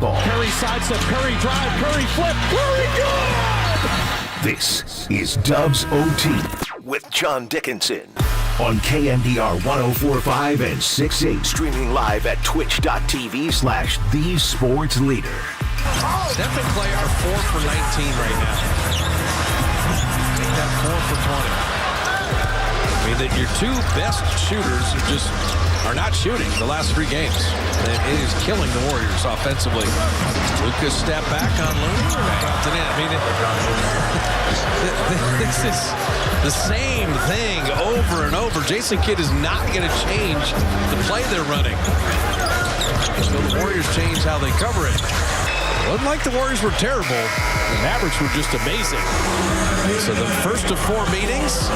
basketball. Curry sidestep, Curry drive, Curry flip, Curry good! This is Dubs OT with John Dickinson on KNBR 104.5 and 6.8. Streaming live at twitch.tv/thesportsleader. Steph and Klay are 4 for 19 right now. Make that 4 for 20. I mean, that your two best shooters are not shooting the last 3 games. It is killing the Warriors offensively. Lucas step back on Looney. I mean, this is the same thing over and over. Jason Kidd is not going to change the play they're running. So the Warriors change how they cover it. It wasn't like the Warriors were terrible. The Mavericks were just amazing. So the first of 4 meetings,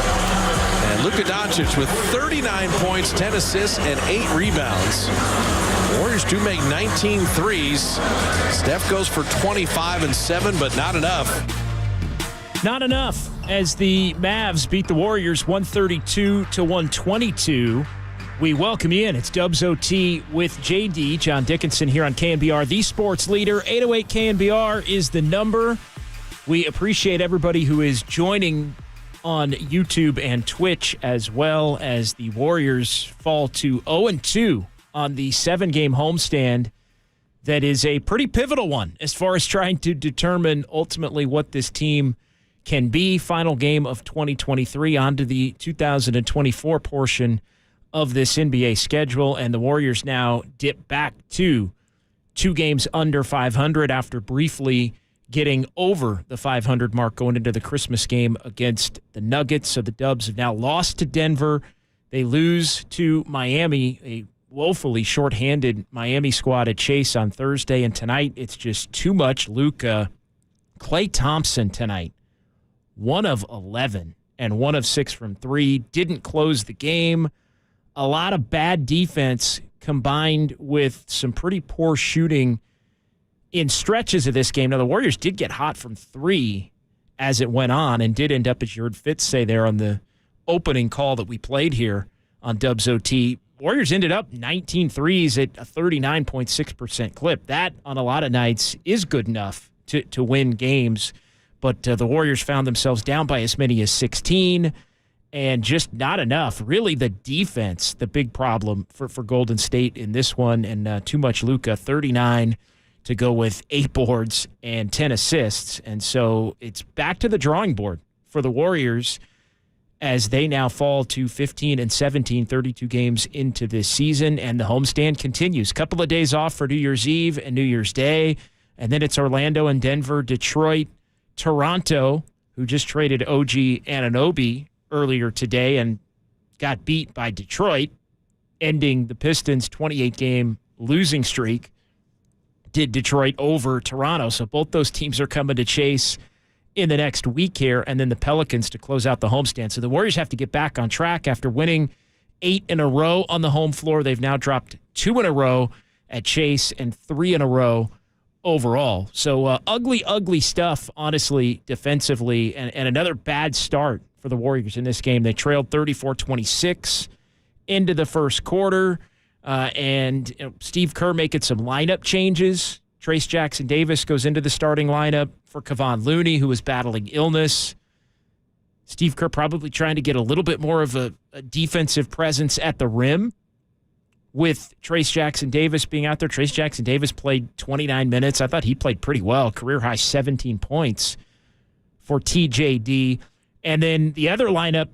and Luka Doncic with 39 points, 10 assists, and 8 rebounds. The Warriors do make 19 threes. Steph goes for 25 and 7, but not enough. Not enough as the Mavs beat the Warriors 132-122. We welcome you in. It's Dubs OT with JD. John Dickinson here on KNBR, the sports leader. 808 KNBR is the number. We appreciate everybody who is joining on YouTube and Twitch, as well as the Warriors fall to 0-2 on the 7-game homestand. That is a pretty pivotal one as far as trying to determine ultimately what this team can be. Final game of 2023 onto the 2024 portion of this NBA schedule, and the Warriors now dip back to 2 games under 500 after briefly getting over the 500 mark going into the Christmas game against the Nuggets. So the Dubs have now lost to Denver. They lose to Miami, a woefully shorthanded Miami squad at Chase on Thursday, and tonight it's just too much. Luka, Klay Thompson tonight, 1 of 11 and 1 of 6 from 3, didn't close the game. A lot of bad defense combined with some pretty poor shooting in stretches of this game. Now, the Warriors did get hot from 3 as it went on and did end up, as you heard Fitz say there on the opening call that we played here on Dubs OT, Warriors ended up 19 threes at a 39.6% clip. That, on a lot of nights, is good enough to win games. But the Warriors found themselves down by as many as 16. And just not enough. Really, the defense, the big problem for Golden State in this one. And too much Luka, 39 to go with 8 boards and 10 assists. And so it's back to the drawing board for the Warriors as they now fall to 15 and 17, 32 games into this season. And the homestand continues. Couple of days off for New Year's Eve and New Year's Day. And then it's Orlando and Denver, Detroit, Toronto, who just traded OG Anunoby earlier today and got beat by Detroit, ending the Pistons' 28-game losing streak. Did Detroit over Toronto. So both those teams are coming to Chase in the next week here, and then the Pelicans to close out the homestand. So the Warriors have to get back on track after winning 8 in a row on the home floor. They've now dropped 2 in a row at Chase and 3 in a row overall. So ugly stuff, honestly, defensively, and another bad start for the Warriors in this game. They trailed 34-26 into the first quarter, and Steve Kerr making some lineup changes. Trayce Jackson-Davis goes into the starting lineup for Kevon Looney, who was battling illness. Steve Kerr probably trying to get a little bit more of a defensive presence at the rim with Trayce Jackson-Davis being out there. Trayce Jackson-Davis played 29 minutes. I thought he played pretty well. Career-high 17 points for TJD. And then the other lineup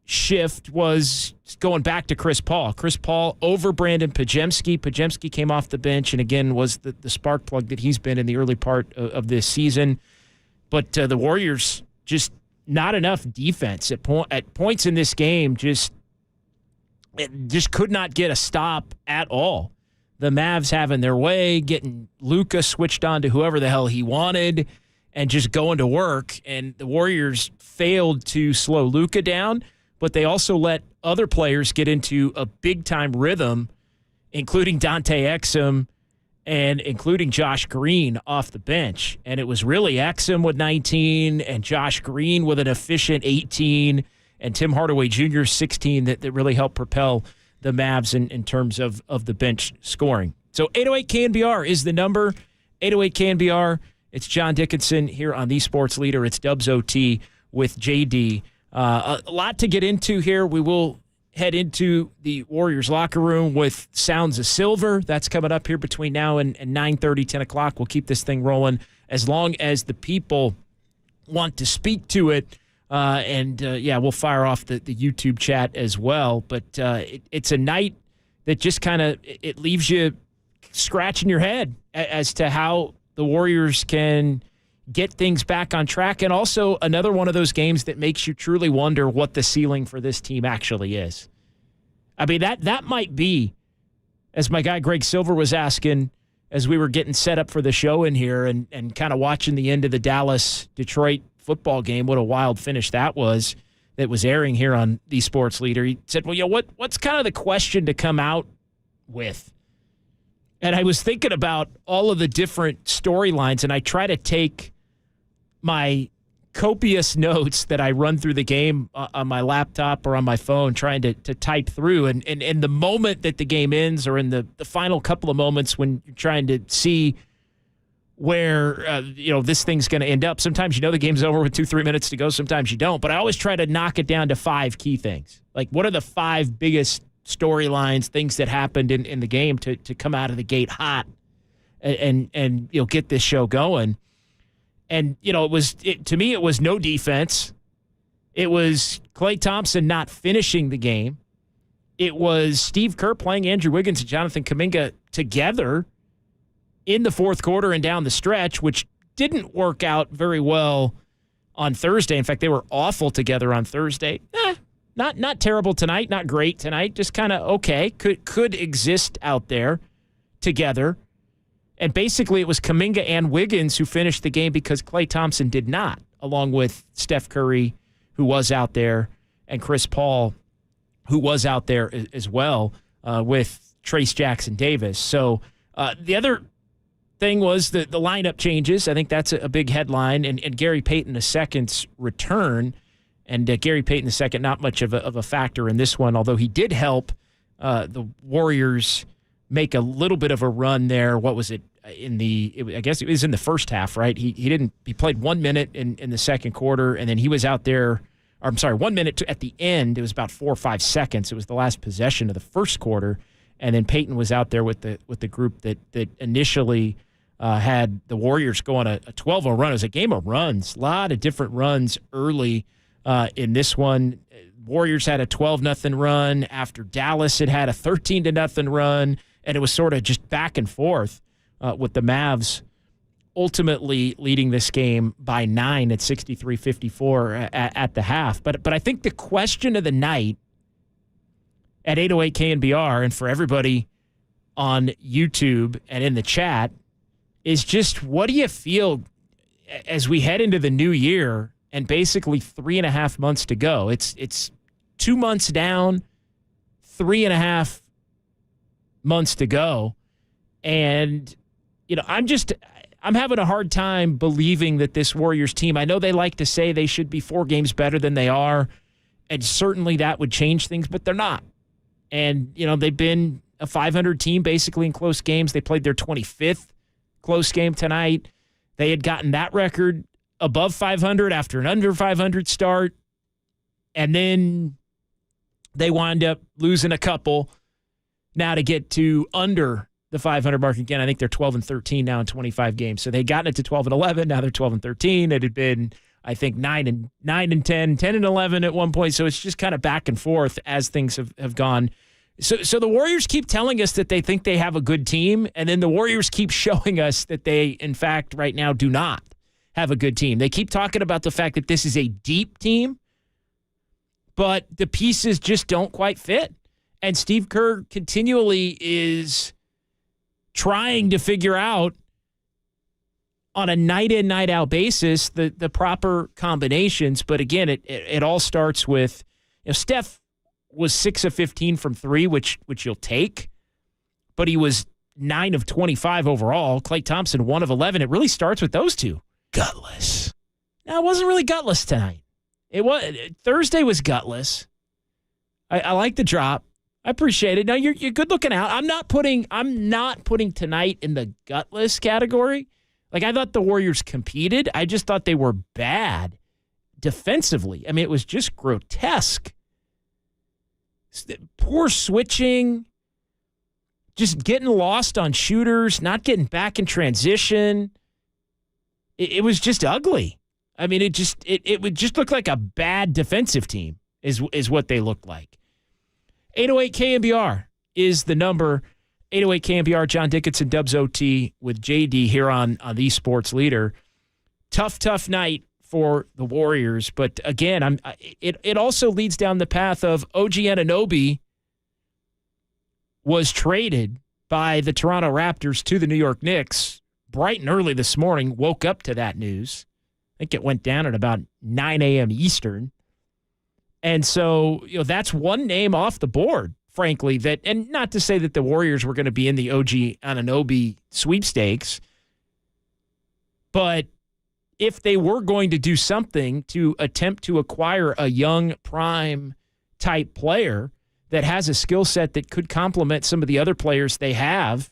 shift was going back to Chris Paul. Chris Paul over Brandon Podziemski. Podziemski came off the bench and, again, was the spark plug that he's been in the early part of this season. But the Warriors, just not enough defense. At points in this game, just could not get a stop at all. The Mavs having their way, getting Luka switched on to whoever the hell he wanted, and just going to work. And the Warriors failed to slow Luka down, but they also let other players get into a big-time rhythm, including Dante Exum and including Josh Green off the bench. And it was really Exum with 19 and Josh Green with an efficient 18 and Tim Hardaway Jr. 16 that really helped propel the Mavs in terms of the bench scoring. So 808 KNBR is the number. 808 KNBR. It's John Dickinson here on the Sports Leader. It's Dubs OT with JD. A lot to get into here. We will head into the Warriors locker room with Sounds of Silver. That's coming up here between now and 9:30, 10 o'clock. We'll keep this thing rolling as long as the people want to speak to it. We'll fire off the YouTube chat as well. But it's a night that just kind of it leaves you scratching your head as to how the Warriors can get things back on track, and also another one of those games that makes you truly wonder what the ceiling for this team actually is. I mean, that might be, as my guy Greg Silver was asking as we were getting set up for the show in here and kind of watching the end of the Dallas-Detroit football game, what a wild finish that was airing here on the Sports Leader. He said, well, what's kind of the question to come out with? And I was thinking about all of the different storylines, and I try to take my copious notes that I run through the game on my laptop or on my phone, trying to type through. And in the moment that the game ends, or in the final couple of moments when you're trying to see where this thing's going to end up, sometimes the game's over with 2-3 minutes to go. Sometimes you don't. But I always try to knock it down to 5 key things. Like, what are the 5 biggest storylines, things that happened in the game to come out of the gate hot and get this show going. And to me it was no defense. It was Klay Thompson not finishing the game. It was Steve Kerr playing Andrew Wiggins and Jonathan Kuminga together in the fourth quarter and down the stretch, which didn't work out very well on Thursday. In fact, they were awful together on Thursday. Not terrible tonight, not great tonight, just kind of okay. Could exist out there together. And basically it was Kuminga and Wiggins who finished the game because Klay Thompson did not, along with Steph Curry, who was out there, and Chris Paul, who was out there as well, with Trace Jackson-Davis. So the other thing was the lineup changes. I think that's a big headline. And Gary Payton II's return. And Gary Payton II, not much of a factor in this one, although he did help the Warriors make a little bit of a run there. What was it? I guess it was in the first half, right? He played 1 minute in the second quarter, and then he was out there. 1 minute at the end. It was about 4 or 5 seconds. It was the last possession of the first quarter, and then Payton was out there with the group that initially had the Warriors go on a 12-0 run. It was a game of runs, a lot of different runs early. In this one, Warriors had a 12-0 run after Dallas had a 13-0 run, and it was sort of just back and forth with the Mavs ultimately leading this game by 9 at 63-54 at the half. But I think the question of the night at 808 KNBR, and for everybody on YouTube and in the chat, is just what do you feel as we head into the new year? And basically 3.5 months to go. It's 2 months down, 3.5 months to go. And, I'm having a hard time believing that this Warriors team, I know they like to say they should be 4 games better than they are, and certainly that would change things, but they're not. And, they've been a 500 team basically in close games. They played their 25th close game tonight. They had gotten that record above 500 after an under 500 start, and then they wind up losing a couple now to get to under the 500 mark again. I think they're 12-13 now in 25 games. So they'd gotten it to 12-11. Now they're 12-13. It had been, I think, 9-10, 10-11 at one point. So it's just kind of back and forth as things have gone. So the Warriors keep telling us that they think they have a good team, and then the Warriors keep showing us that they, in fact, right now do not have a good team. They keep talking about the fact that this is a deep team, but the pieces just don't quite fit. And Steve Kerr continually is trying to figure out on a night-in, night-out basis the proper combinations. But again, it all starts with, Steph was 6 of 15 from 3, which you'll take, but he was 9 of 25 overall. Klay Thompson, 1 of 11. It really starts with those two. Gutless. Now, it wasn't really gutless tonight. Thursday was gutless. I like the drop. I appreciate it. No, you're good looking out. I'm not putting tonight in the gutless category. Like, I thought the Warriors competed. I just thought they were bad defensively. I mean, it was just grotesque. Poor switching, just getting lost on shooters, not getting back in transition. It was just ugly. I mean, it would just look like a bad defensive team is what they looked like. 808 KNBR is the number. 808 KNBR, John Dickinson, Dubs OT with JD here on the Sports Leader. Tough night for the Warriors, but again, it also leads down the path of OG Anunoby was traded by the Toronto Raptors to the New York Knicks bright and early this morning. Woke up to that news. I think it went down at about 9 a.m. Eastern. And so, that's one name off the board, frankly, and not to say that the Warriors were going to be in the OG Anunoby sweepstakes, but if they were going to do something to attempt to acquire a young prime type player that has a skill set that could complement some of the other players they have,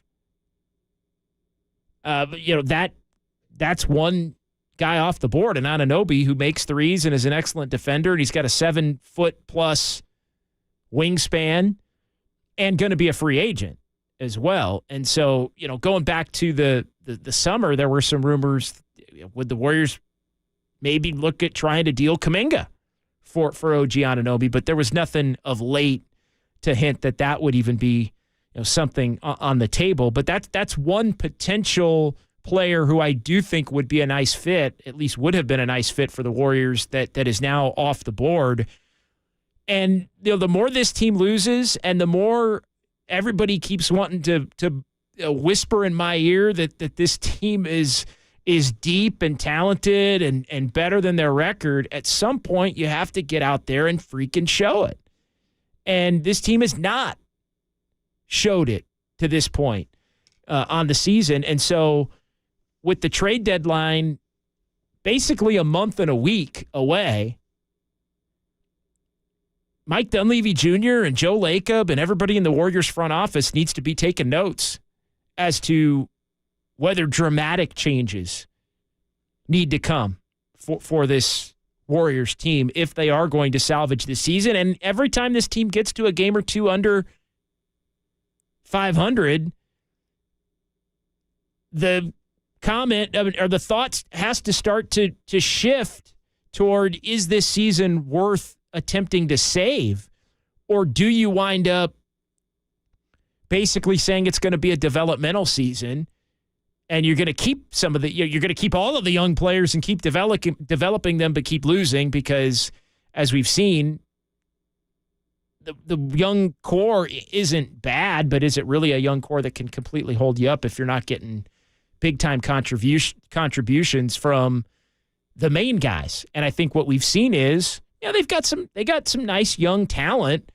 that's one guy off the board, and Anunoby, who makes threes and is an excellent defender, and he's got a 7-foot-plus wingspan and going to be a free agent as well. And so, going back to the summer, there were some rumors, would the Warriors maybe look at trying to deal Kuminga for OG Anunoby, but there was nothing of late to hint that would even be something on the table. But that's one potential player who I do think would be a nice fit, at least would have been a nice fit for the Warriors that is now off the board. And the more this team loses and the more everybody keeps wanting to whisper in my ear that this team is deep and talented and better than their record, at some point you have to get out there and freaking show it. And this team has not showed it to this point on the season. And so with the trade deadline basically a month and a week away, Mike Dunleavy Jr. and Joe Lacob and everybody in the Warriors front office needs to be taking notes as to whether dramatic changes need to come for this Warriors team if they are going to salvage the season. And every time this team gets to a game or two under 500, the comment or the thoughts has to start to shift toward, is this season worth attempting to save? Or do you wind up basically saying it's going to be a developmental season and you're going to keep you're going to keep all of the young players and keep developing them, but keep losing because, as we've seen, the young core isn't bad, but is it really a young core that can completely hold you up if you're not getting big-time contributions from the main guys? And I think what we've seen is, they got some nice young talent,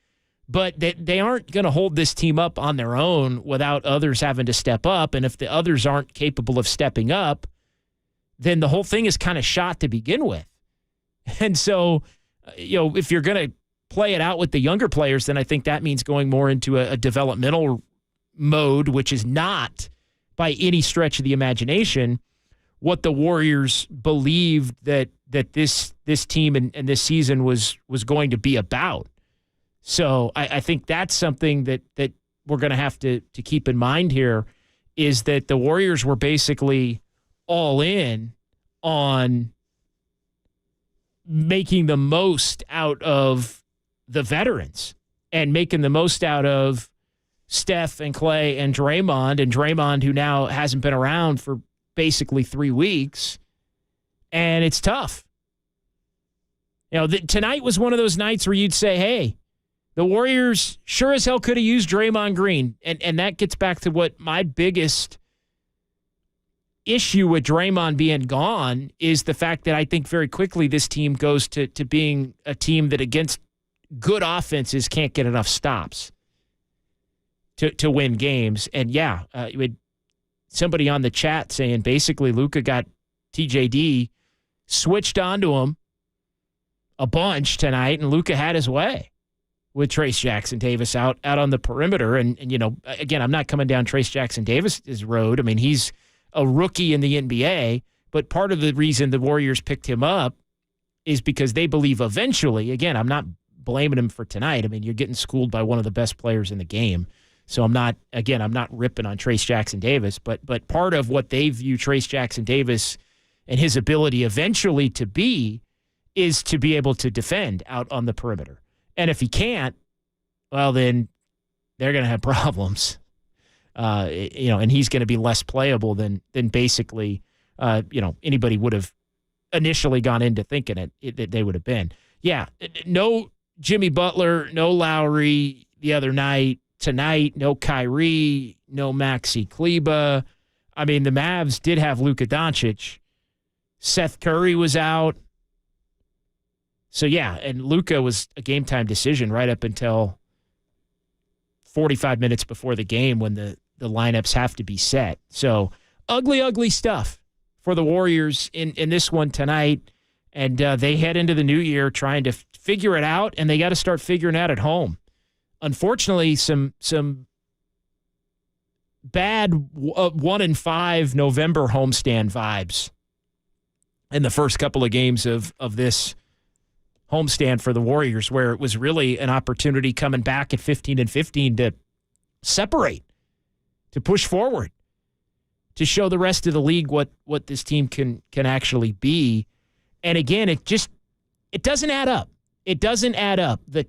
but they aren't going to hold this team up on their own without others having to step up. And if the others aren't capable of stepping up, then the whole thing is kind of shot to begin with. And so, if you're going to play it out with the younger players, then I think that means going more into a developmental mode, which is not by any stretch of the imagination what the Warriors believed that this team and this season was going to be about. So I think that's something that we're going to have to keep in mind here, is that the Warriors were basically all in on making the most out of the veterans and making the most out of Steph and Klay and Draymond, who now hasn't been around for basically 3 weeks. And it's tough. Tonight was one of those nights where you'd say, hey, the Warriors sure as hell could have used Draymond Green. And that gets back to what my biggest issue with Draymond being gone is the fact that I think very quickly this team goes to being a team that against good offenses can't get enough stops to win games. And with somebody on the chat saying basically Luka got TJD switched onto him a bunch tonight, and Luka had his way with Trayce Jackson-Davis out on the perimeter. And, again, I'm not coming down Trayce Jackson-Davis' road. I mean, he's a rookie in the NBA, but part of the reason the Warriors picked him up is because they believe eventually, again, I'm not blaming him for tonight. I mean, you're getting schooled by one of the best players in the game. So I'm not ripping on Trayce Jackson-Davis, but part of what they view Trayce Jackson-Davis and his ability eventually to be is to be able to defend out on the perimeter. And if he can't, well, then they're going to have problems. And he's going to be less playable than basically, anybody would have initially gone into thinking that they would have been. Yeah, no Jimmy Butler, no Lowry the other night. Tonight, no Kyrie, no Maxi Kleba. I mean, the Mavs did have Luka Doncic. Seth Curry was out. So, yeah, and Luka was a game-time decision right up until 45 minutes before the game when the lineups have to be set. So, ugly, ugly stuff for the Warriors in this one tonight. And they head into the new year trying to figure it out, and they got to start figuring it out at home. Unfortunately, some bad 1-5 November homestand vibes in the first couple of games of this homestand for the Warriors, where it was really an opportunity coming back at 15-15 to separate, to push forward, to show the rest of the league what this team can actually be. And again, it doesn't add up. It doesn't add up. The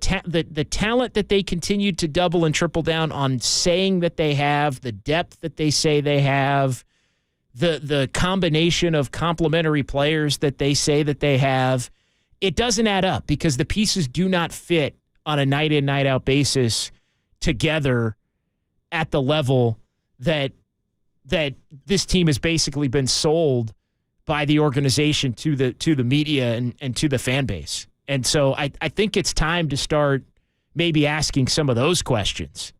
talent that they continue to double and triple down on saying that they have, the depth that they say they have, the combination of complementary players that they say that they have, it doesn't add up because the pieces do not fit on a night-in, night-out basis together at the level that this team has basically been sold by the organization to the media and to the fan base. And so I think it's time to start maybe asking some of those questions.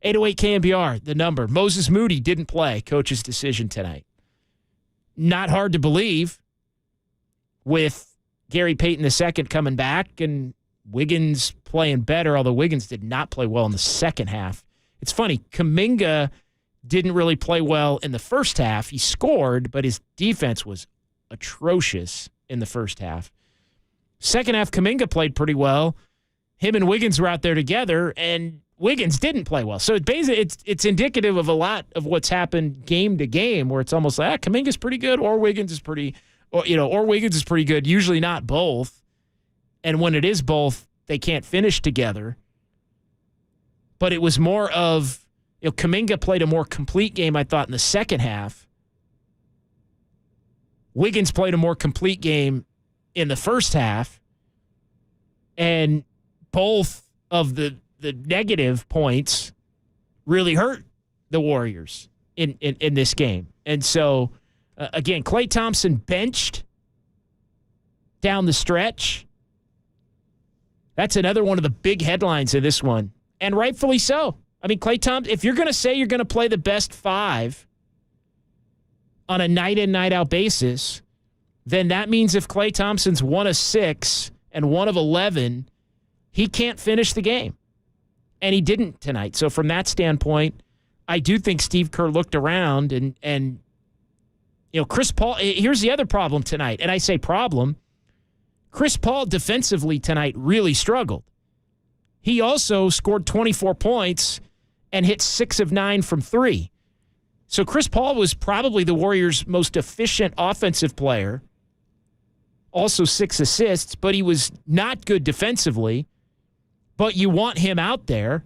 808 KNBR, the number. Moses Moody didn't play. Coach's decision tonight. Not hard to believe with Gary Payton II coming back and Wiggins playing better, although Wiggins did not play well in the second half. It's funny, Kuminga didn't really play well in the first half. He scored, but his defense was atrocious in the first half. Second half, Kuminga played pretty well. Him and Wiggins were out there together, and Wiggins didn't play well. So it's indicative of a lot of what's happened game to game, where it's almost like Kuminga's pretty good, or Wiggins is pretty good. Usually not both. And when it is both, they can't finish together. But it was more of, Kuminga played a more complete game, I thought, in the second half. Wiggins played a more complete game in the first half. And both of the negative points really hurt the Warriors in this game. And so, again, Klay Thompson benched down the stretch. That's another one of the big headlines of this one. And rightfully so. I mean, Klay Thompson, if you're going to say you're going to play the best five on a night-in, night-out basis, then that means if Klay Thompson's 1 of 6 and 1 of 11, he can't finish the game. And he didn't tonight. So from that standpoint, I do think Steve Kerr looked around and Chris Paul, here's the other problem tonight. And I say problem. Chris Paul defensively tonight really struggled. He also scored 24 points and hit 6 of 9 from 3. So Chris Paul was probably the Warriors' most efficient offensive player. Also 6 assists, but he was not good defensively. But you want him out there.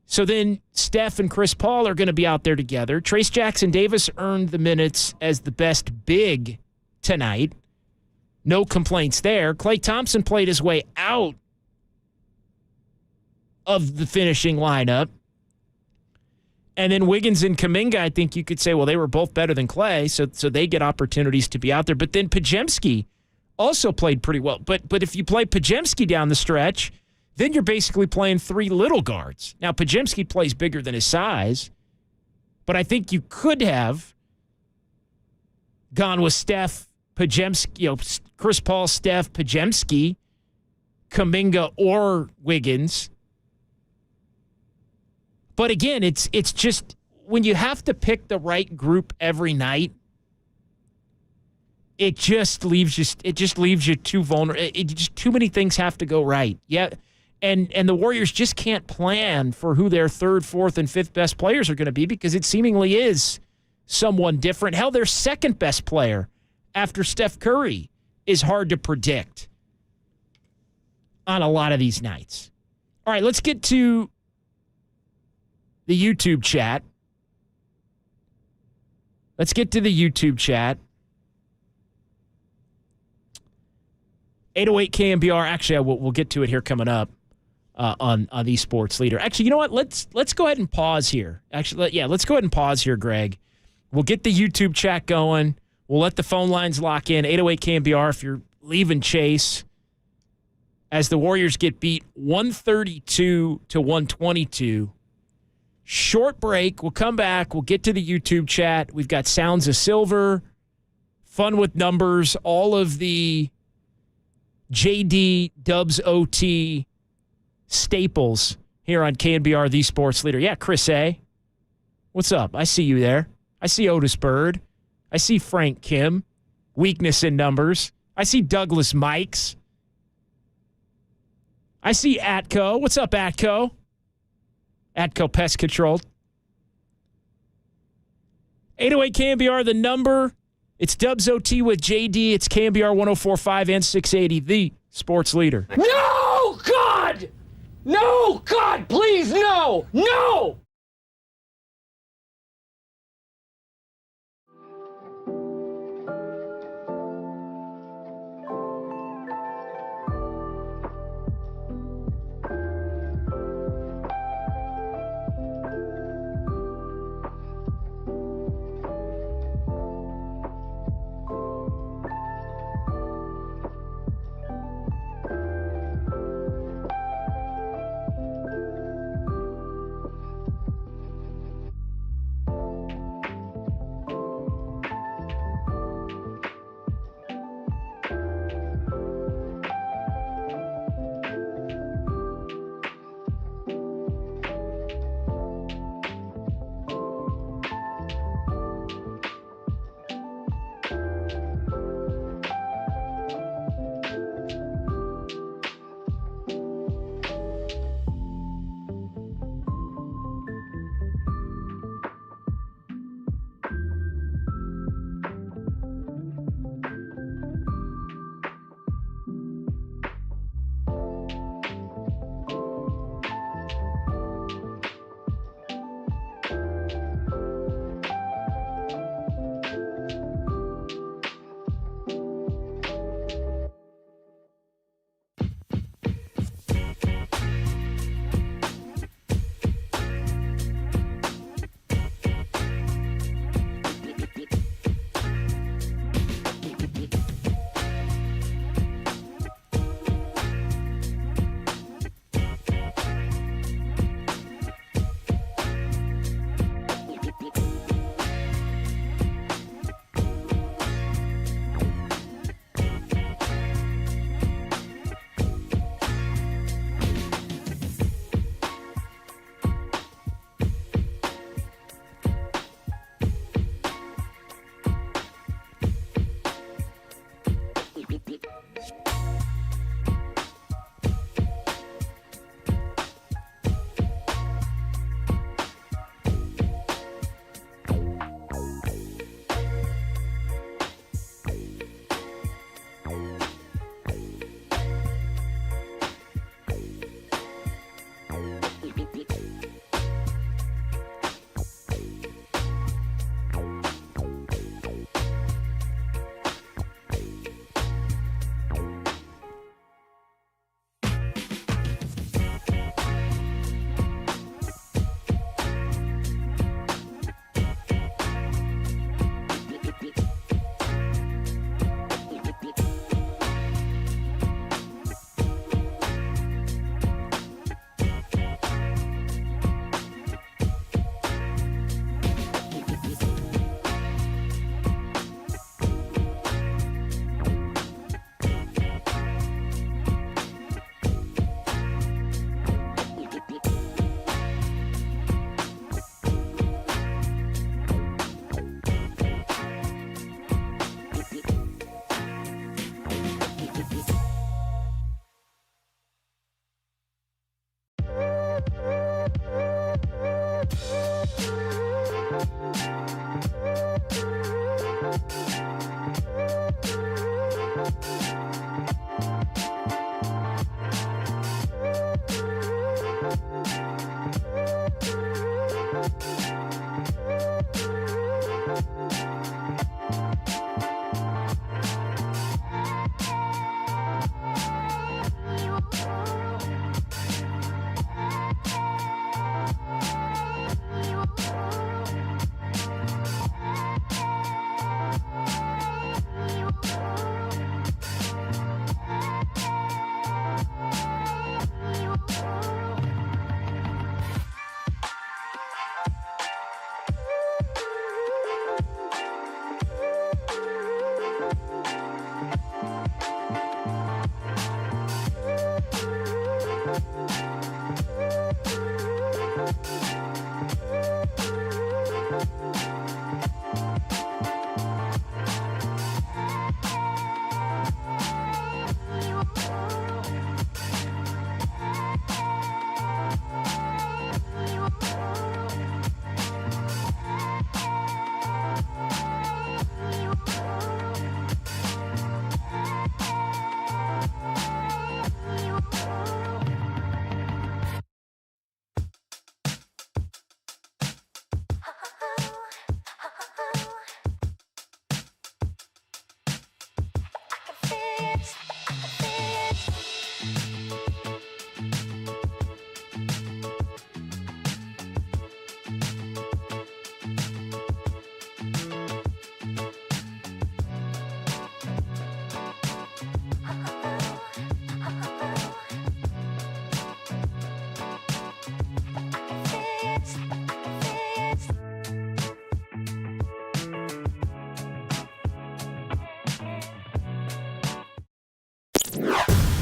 So then Steph and Chris Paul are going to be out there together. Trayce Jackson-Davis earned the minutes as the best big tonight. No complaints there. Klay Thompson played his way out of the finishing lineup. And then Wiggins and Kuminga, I think you could say, well, they were both better than Klay, so they get opportunities to be out there. But then Podziemski also played pretty well. But if you play Podziemski down the stretch, then you're basically playing 3 little guards. Now, Podziemski plays bigger than his size, but I think you could have gone with Steph, Podziemski, Chris Paul, Steph, Podziemski, Kuminga or Wiggins. But again, it's just when you have to pick the right group every night, it just leaves you too vulnerable. Too many things have to go right. Yeah, and the Warriors just can't plan for who their third, fourth, and fifth best players are going to be because it seemingly is someone different. Hell, their second best player after Steph Curry is hard to predict on a lot of these nights. All right, let's get to the YouTube chat. Let's get to the YouTube chat. 808 KNBR. Actually, we'll get to it here coming up on the Sports Leader. Actually, you know what? Let's go ahead and pause here. Actually, let's go ahead and pause here, Greg. We'll get the YouTube chat going. We'll let the phone lines lock in. 808 KNBR if you're leaving Chase. As the Warriors get beat 132 to 122. Short break. We'll come back. We'll get to the YouTube chat. We've got Sounds of Silver, Fun with Numbers, all of the JD Dubs OT staples here on KNBR, the Sports Leader. Yeah, Chris A. What's up? I see you there. I see Otis Bird. I see Frank Kim. Weakness in Numbers. I see Douglas Mikes. I see Atco. What's up, Atco? Atco Pest Control. 808 KNBR, the number. It's Dubs OT with JD. It's KNBR 104.5 and 680, the Sports Leader. No, God! No, God, please, no! No!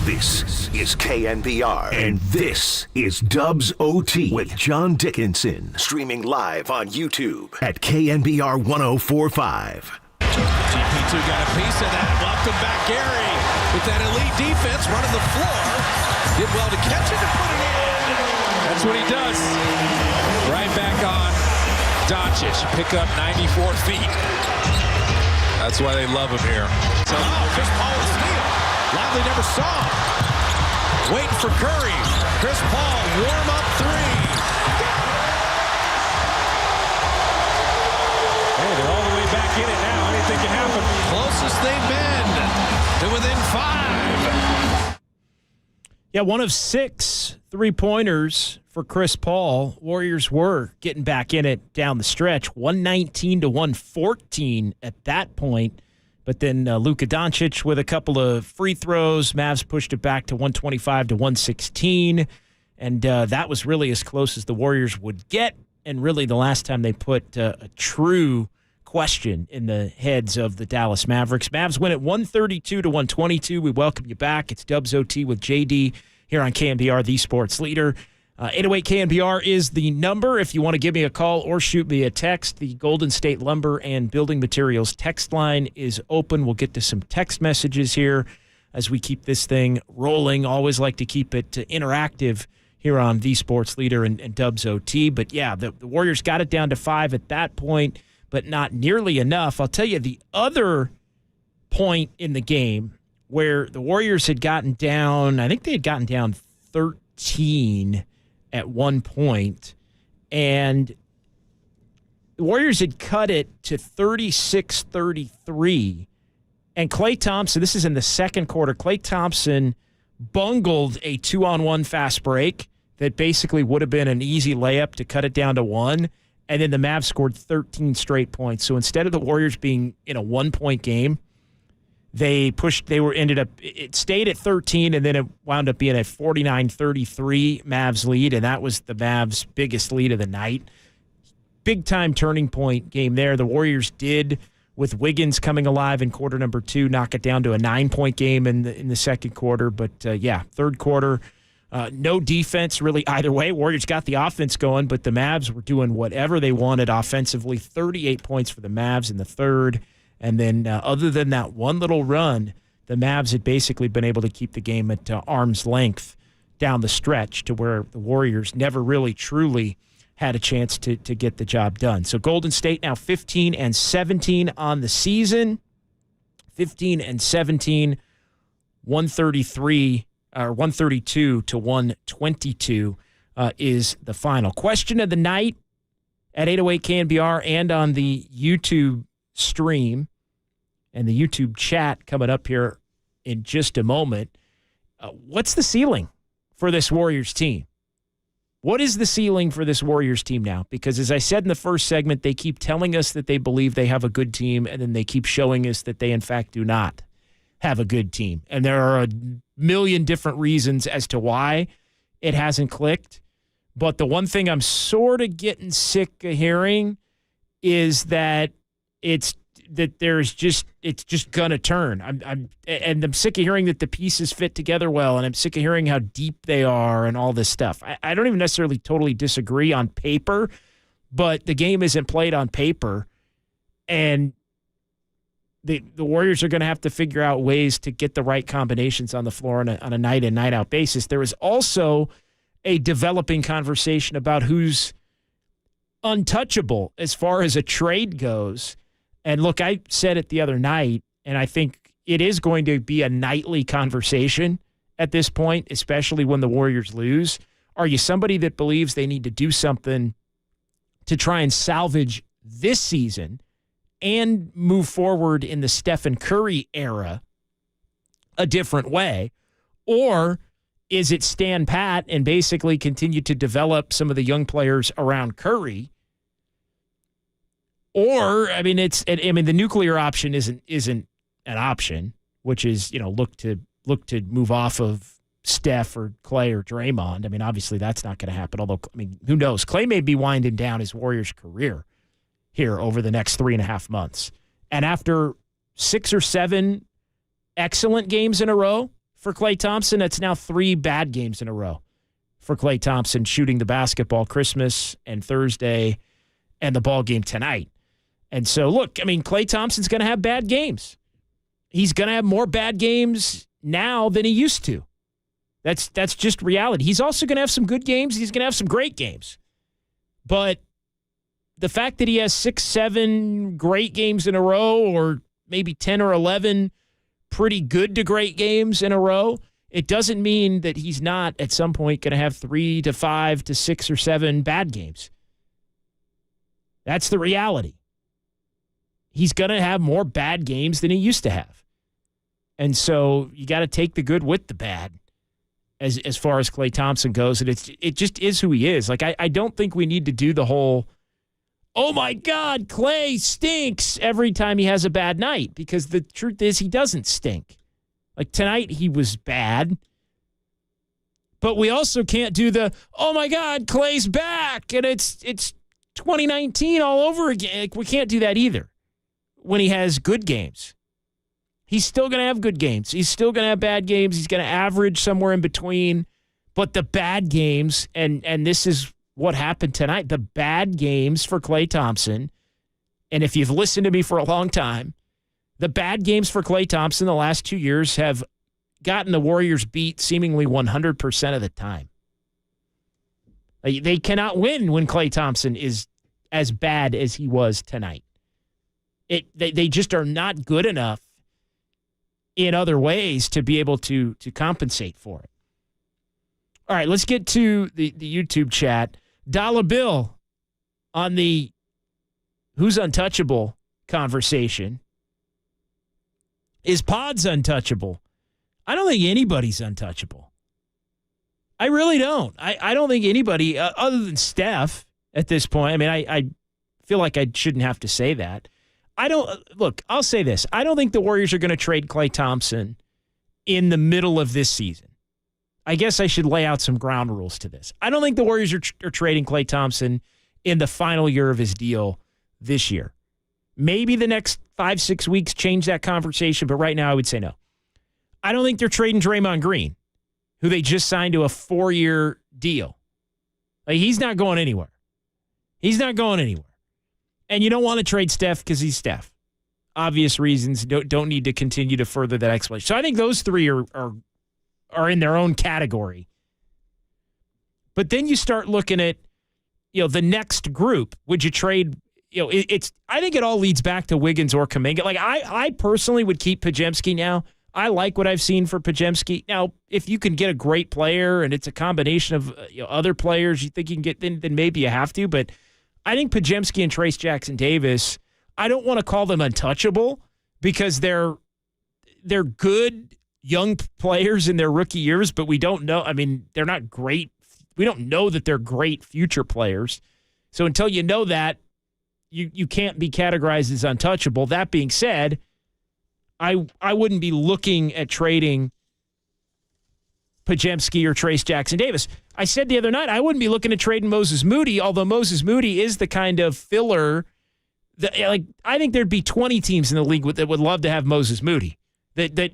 This is KNBR, and this is Dubs OT with John Dickinson. Streaming live on YouTube at KNBR 1045. GP2 got a piece of that. Welcome back, Gary, with that elite defense running the floor. Did well to catch it and put it in. That's what he does. Right back on Doncic. Pick up 94 feet. That's why they love him here. So, Chris Paul with steal. Lively never saw him. Waiting for Curry. Chris Paul, warm-up three. Hey, they're all the way back in it now. Anything can happen. Closest they've been to within 5. Yeah, one of 6 three-pointers for Chris Paul. Warriors were getting back in it down the stretch, 119 to 114 at that point. But then Luka Doncic with a couple of free throws. Mavs pushed it back to 125 to 116. And that was really as close as the Warriors would get. And really the last time they put a true question in the heads of the Dallas Mavericks. Mavs win at 132 to 122. We welcome you back. It's Dubs OT with JD here on KNBR, the sports leader. 808 KNBR is the number if you want to give me a call or shoot me a text. The Golden State Lumber and Building Materials text line is open. We'll get to some text messages here as we keep this thing rolling. Always like to keep it interactive here on the sports leader and Dubs OT. But yeah, the Warriors got it down to 5 at that point, but not nearly enough. I'll tell you the other point in the game where the Warriors had gotten down, I think they had gotten down 13 at one point, and the Warriors had cut it to 36-33, and Klay Thompson, this is in the second quarter, Klay Thompson bungled a 2-on-1 fast break that basically would have been an easy layup to cut it down to 1, and then the Mavs scored 13 straight points. So instead of the Warriors being in a 1-point game, it stayed at 13, and then it wound up being a 49-33 Mavs lead, and that was the Mavs' biggest lead of the night. Big-time turning point game there. The Warriors did, with Wiggins coming alive in quarter number 2, knock it down to a 9-point game in the second quarter. But, third quarter, no defense really either way. Warriors got the offense going, but the Mavs were doing whatever they wanted offensively. 38 points for the Mavs in the third. And then other than that one little run, the Mavs had basically been able to keep the game at arm's length down the stretch to where the Warriors never really truly had a chance to get the job done. So Golden State now 15-17 on the season. 15-17, 132 to 122 is the final. Question of the night at 808 KNBR and on the YouTube stream and the YouTube chat coming up here in just a moment. What's the ceiling for this Warriors team? What is the ceiling for this Warriors team now? Because as I said in the first segment, they keep telling us that they believe they have a good team, and then they keep showing us that they, in fact, do not have a good team. And there are a million different reasons as to why it hasn't clicked. But the one thing I'm sort of getting sick of hearing is that it's just gonna turn. I'm sick of hearing that the pieces fit together well, and I'm sick of hearing how deep they are and all this stuff. I don't even necessarily totally disagree on paper, but the game isn't played on paper, and the Warriors are going to have to figure out ways to get the right combinations on the floor on a night in, night out basis. There is also a developing conversation about who's untouchable as far as a trade goes. And look, I said it the other night, and I think it is going to be a nightly conversation at this point, especially when the Warriors lose. Are you somebody that believes they need to do something to try and salvage this season and move forward in the Stephen Curry era a different way? Or is it stand pat and basically continue to develop some of the young players around Curry? Or, the nuclear option isn't an option, which is, look to move off of Steph or Klay or Draymond. I mean, obviously that's not going to happen. Although, who knows? Klay may be winding down his Warriors career here over the next 3.5 months. And after 6 or 7 excellent games in a row for Klay Thompson. That's now 3 bad games in a row for Klay Thompson, shooting the basketball Christmas and Thursday and the ball game tonight. And so, look, I mean, Klay Thompson's going to have bad games. He's going to have more bad games now than he used to. That's just reality. He's also going to have some good games. He's going to have some great games. But the fact that he has 6, 7 great games in a row, or maybe 10 or 11 pretty good to great games in a row, it doesn't mean that he's not at some point going to have 3 to 5 to 6 or 7 bad games. That's the reality. He's going to have more bad games than he used to have. And so you got to take the good with the bad as far as Klay Thompson goes. And it just is who he is. Like, I don't think we need to do the whole, oh my God, Klay stinks every time he has a bad night, because the truth is he doesn't stink. Like tonight he was bad. But we also can't do the, oh my God, Klay's back and it's 2019 all over again. Like, we can't do that either when he has good games. He's still going to have good games. He's still going to have bad games. He's going to average somewhere in between. But the bad games, and this is what happened tonight, the bad games for Klay Thompson, and if you've listened to me for a long time, the bad games for Klay Thompson the last 2 years have gotten the Warriors beat seemingly 100% of the time. They cannot win when Klay Thompson is as bad as he was tonight. They just are not good enough in other ways to be able to compensate for it. All right, let's get to the YouTube chat. Dollar Bill on the who's untouchable conversation. Is Pods untouchable? I don't think anybody's untouchable. I really don't. I don't think anybody, other than Steph at this point. I mean, I feel like I shouldn't have to say that. I'll say this. I don't think the Warriors are going to trade Klay Thompson in the middle of this season. I guess I should lay out some ground rules to this. I don't think the Warriors are trading Klay Thompson in the final year of his deal this year. Maybe the next 5-6 weeks change that conversation, but right now I would say no. I don't think they're trading Draymond Green, who they just signed to a 4-year deal. Like, he's not going anywhere. He's not going anywhere. And you don't want to trade Steph because he's Steph. Obvious reasons. Don't need to continue to further that explanation. So I think those three are in their own category. But then you start looking at, the next group. Would you trade? I think it all leads back to Wiggins or Kuminga. Like, I personally would keep Podziemski now. I like what I've seen for Podziemski. Now, if you can get a great player and it's a combination of other players you think you can get, then maybe you have to. But I think Podziemski and Trayce Jackson-Davis, I don't want to call them untouchable because they're good young players in their rookie years, but we don't know. I mean, they're not great. We don't know that they're great future players. So until you know that, you can't be categorized as untouchable. That being said, I wouldn't be looking at trading Podziemski or Trayce Jackson-Davis. I said the other night I wouldn't be looking at trading Moses Moody, although Moses Moody is the kind of filler that, I think there'd be 20 teams in the league that would love to have Moses Moody. That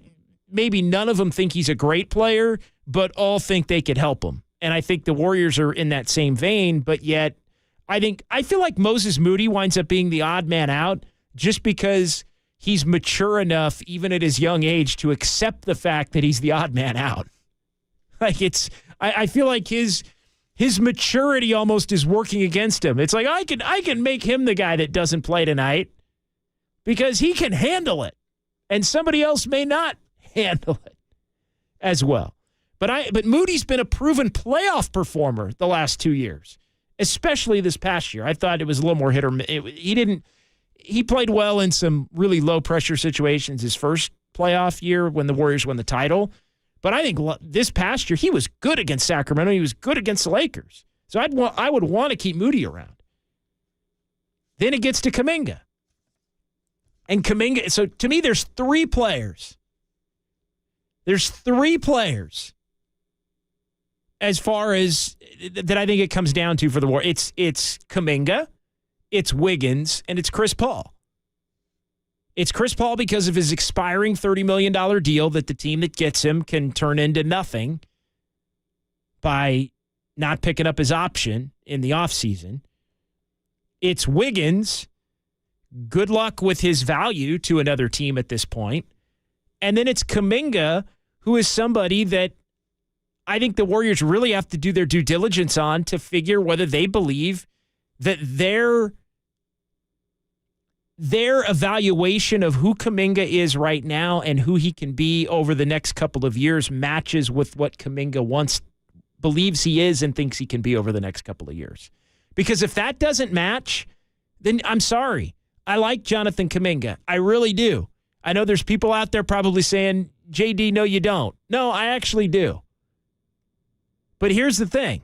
maybe none of them think he's a great player, but all think they could help him. And I think the Warriors are in that same vein, but yet I feel like Moses Moody winds up being the odd man out just because he's mature enough, even at his young age, to accept the fact that he's the odd man out. Like, I feel like his maturity almost is working against him. It's like, I can make him the guy that doesn't play tonight because he can handle it, and somebody else may not handle it as well. But Moody's been a proven playoff performer the last 2 years, especially this past year. I thought it was a little more hit or miss. He played well in some really low-pressure situations his first playoff year when the Warriors won the title. But I think this past year, he was good against Sacramento. He was good against the Lakers. So I would want to keep Moody around. Then it gets to Kuminga. And Kuminga, so to me, there's 3 players. There's 3 players as far as that I think it comes down to for the Warriors. It's Kuminga, it's Wiggins, and it's Chris Paul. It's Chris Paul because of his expiring $30 million deal that the team that gets him can turn into nothing by not picking up his option in the offseason. It's Wiggins. Good luck with his value to another team at this point. And then it's Kuminga, who is somebody that I think the Warriors really have to do their due diligence on to figure whether they believe that their evaluation of who Kuminga is right now and who he can be over the next couple of years matches with what Kuminga believes he is and thinks he can be over the next couple of years. Because if that doesn't match, then I'm sorry. I like Jonathan Kuminga. I really do. I know there's people out there probably saying, JD, no, you don't. No, I actually do. But here's the thing.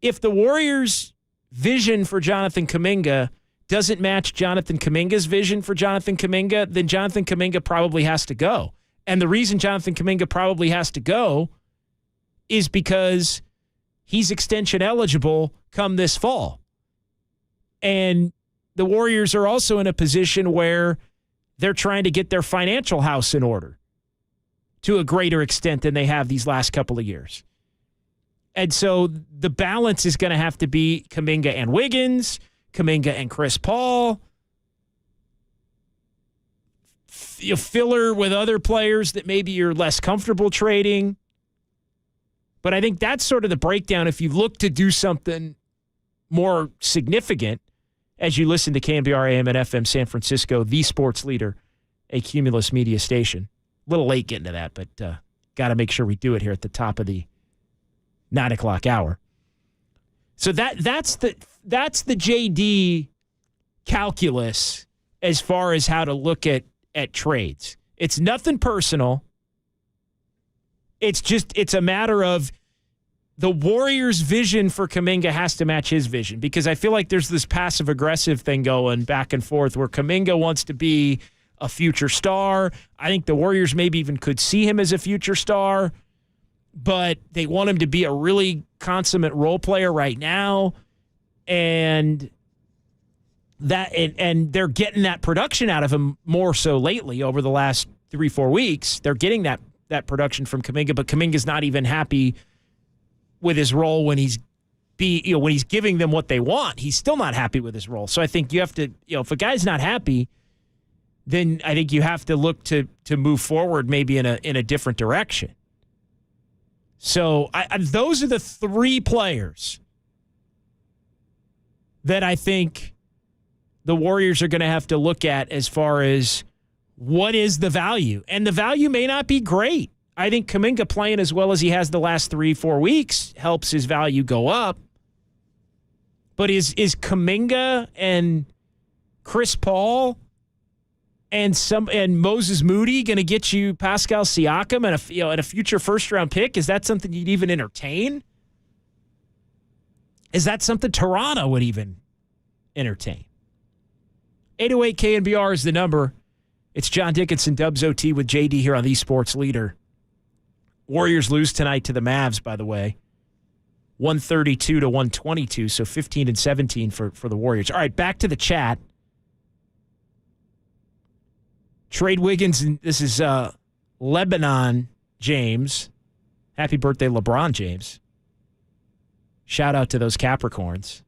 If the Warriors' vision for Jonathan Kuminga doesn't match Jonathan Kuminga's vision for Jonathan Kuminga, then Jonathan Kuminga probably has to go. And the reason Jonathan Kuminga probably has to go is because he's extension eligible come this fall. And the Warriors are also in a position where they're trying to get their financial house in order to a greater extent than they have these last couple of years. And so the balance is going to have to be Kuminga and Wiggins, Kuminga and Chris Paul, filler with other players that maybe you're less comfortable trading. But I think that's sort of the breakdown if you look to do something more significant as you listen to KNBR AM and FM San Francisco, the sports leader, a Cumulus media station. A little late getting to that, but got to make sure we do it here at the top of the 9 o'clock hour. So that's the JD calculus as far as how to look at trades. It's nothing personal. It's a matter of the Warriors' vision for Kuminga has to match his vision, because I feel like there's this passive-aggressive thing going back and forth where Kuminga wants to be a future star. I think the Warriors maybe even could see him as a future star, but they want him to be a really consummate role player right now, and they're getting that production out of him more so lately over the last 3-4 weeks. They're getting that production from Kuminga, but Kuminga's not even happy with his role when he's giving them what they want. He's still not happy with his role. So I think you have to, if a guy's not happy, then I think you have to look to move forward maybe in a different direction. So those are the three players that I think the Warriors are going to have to look at as far as what is the value. And the value may not be great. I think Kuminga playing as well as he has the last 3-4 weeks helps his value go up. But is Kuminga and Chris Paul and Moses Moody going to get you Pascal Siakam and a future first-round pick? Is that something you'd even entertain? Is that something Toronto would even entertain? 808 KNBR is the number. It's John Dickinson, Dubs OT with JD here on the Sports Leader. Warriors lose tonight to the Mavs, by the way. 132-122, so 15-17 for the Warriors. All right, back to the chat. Trade Wiggins, and this is Lebanon James. Happy birthday, LeBron James. Shout out to those Capricorns.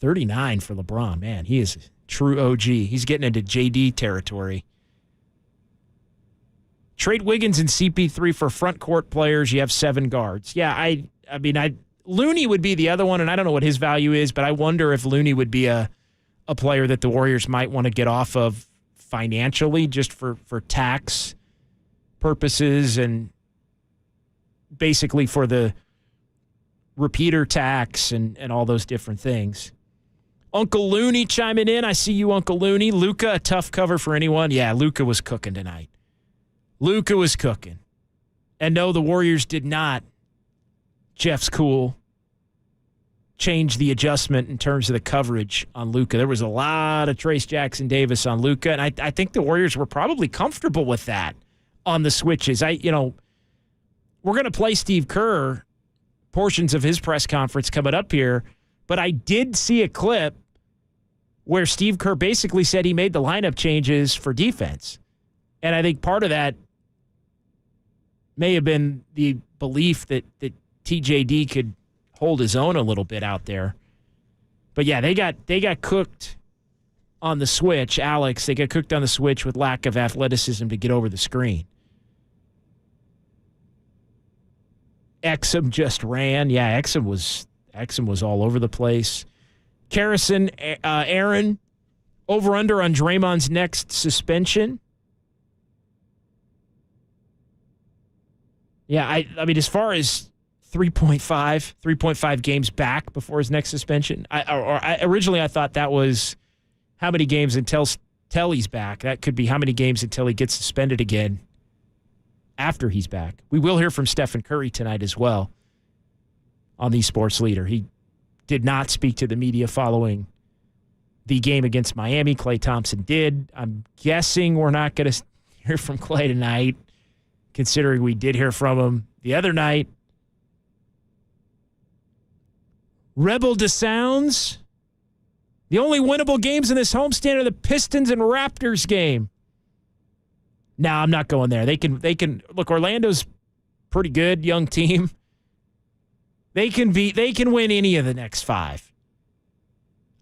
39 for LeBron. Man, he is a true OG. He's getting into JD territory. Trade Wiggins and CP3 for front court players. You have 7 guards. Yeah, I mean, Looney would be the other one, and I don't know what his value is, but I wonder if Looney would be a player that the Warriors might want to get off of financially, just for tax purposes and basically for the repeater tax and all those different things. Uncle Looney chiming in. I see you, Uncle Looney. Luka, a tough cover for anyone. Yeah, Luka was cooking tonight. Luka was cooking. And no, the Warriors did not, Jeff's cool, change the adjustment in terms of the coverage on Luka. There was a lot of Trace Jackson-Davis on Luka, and I think the Warriors were probably comfortable with that on the switches. We're going to play Steve Kerr, portions of his press conference coming up here, but I did see a clip where Steve Kerr basically said he made the lineup changes for defense. And I think part of that may have been the belief that TJD could hold his own a little bit out there. But yeah, they got cooked on the switch, Alex. They got cooked on the switch with lack of athleticism to get over the screen. Exum just ran. Yeah, Exum was all over the place. Kerrison, Aaron, over-under on Draymond's next suspension. Yeah, I mean, as far as 3.5 games back before his next suspension. Originally I thought that was how many games until he's back. That could be how many games until he gets suspended again after he's back. We will hear from Stephen Curry tonight as well on the Sports Leader. He did not speak to the media following the game against Miami. Klay Thompson did. I'm guessing we're not going to hear from Klay tonight, considering we did hear from him the other night. Rebel DeSounds. The only winnable games in this homestand are the Pistons and Raptors game. No, I'm not going there. They can look, Orlando's pretty good, young team. They can win any of the next 5.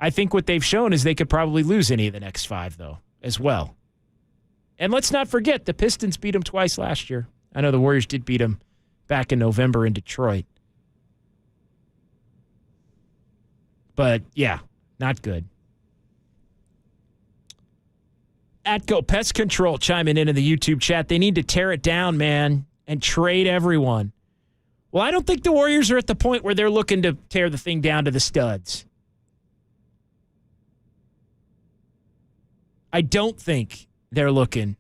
I think what they've shown is they could probably lose any of the next 5, though, as well. And let's not forget, the Pistons beat them twice last year. I know the Warriors did beat them back in November in Detroit. But, yeah, not good. Atco Pest Control chiming in the YouTube chat. They need to tear it down, man, and trade everyone. Well, I don't think the Warriors are at the point where they're looking to tear the thing down to the studs. I don't think they're looking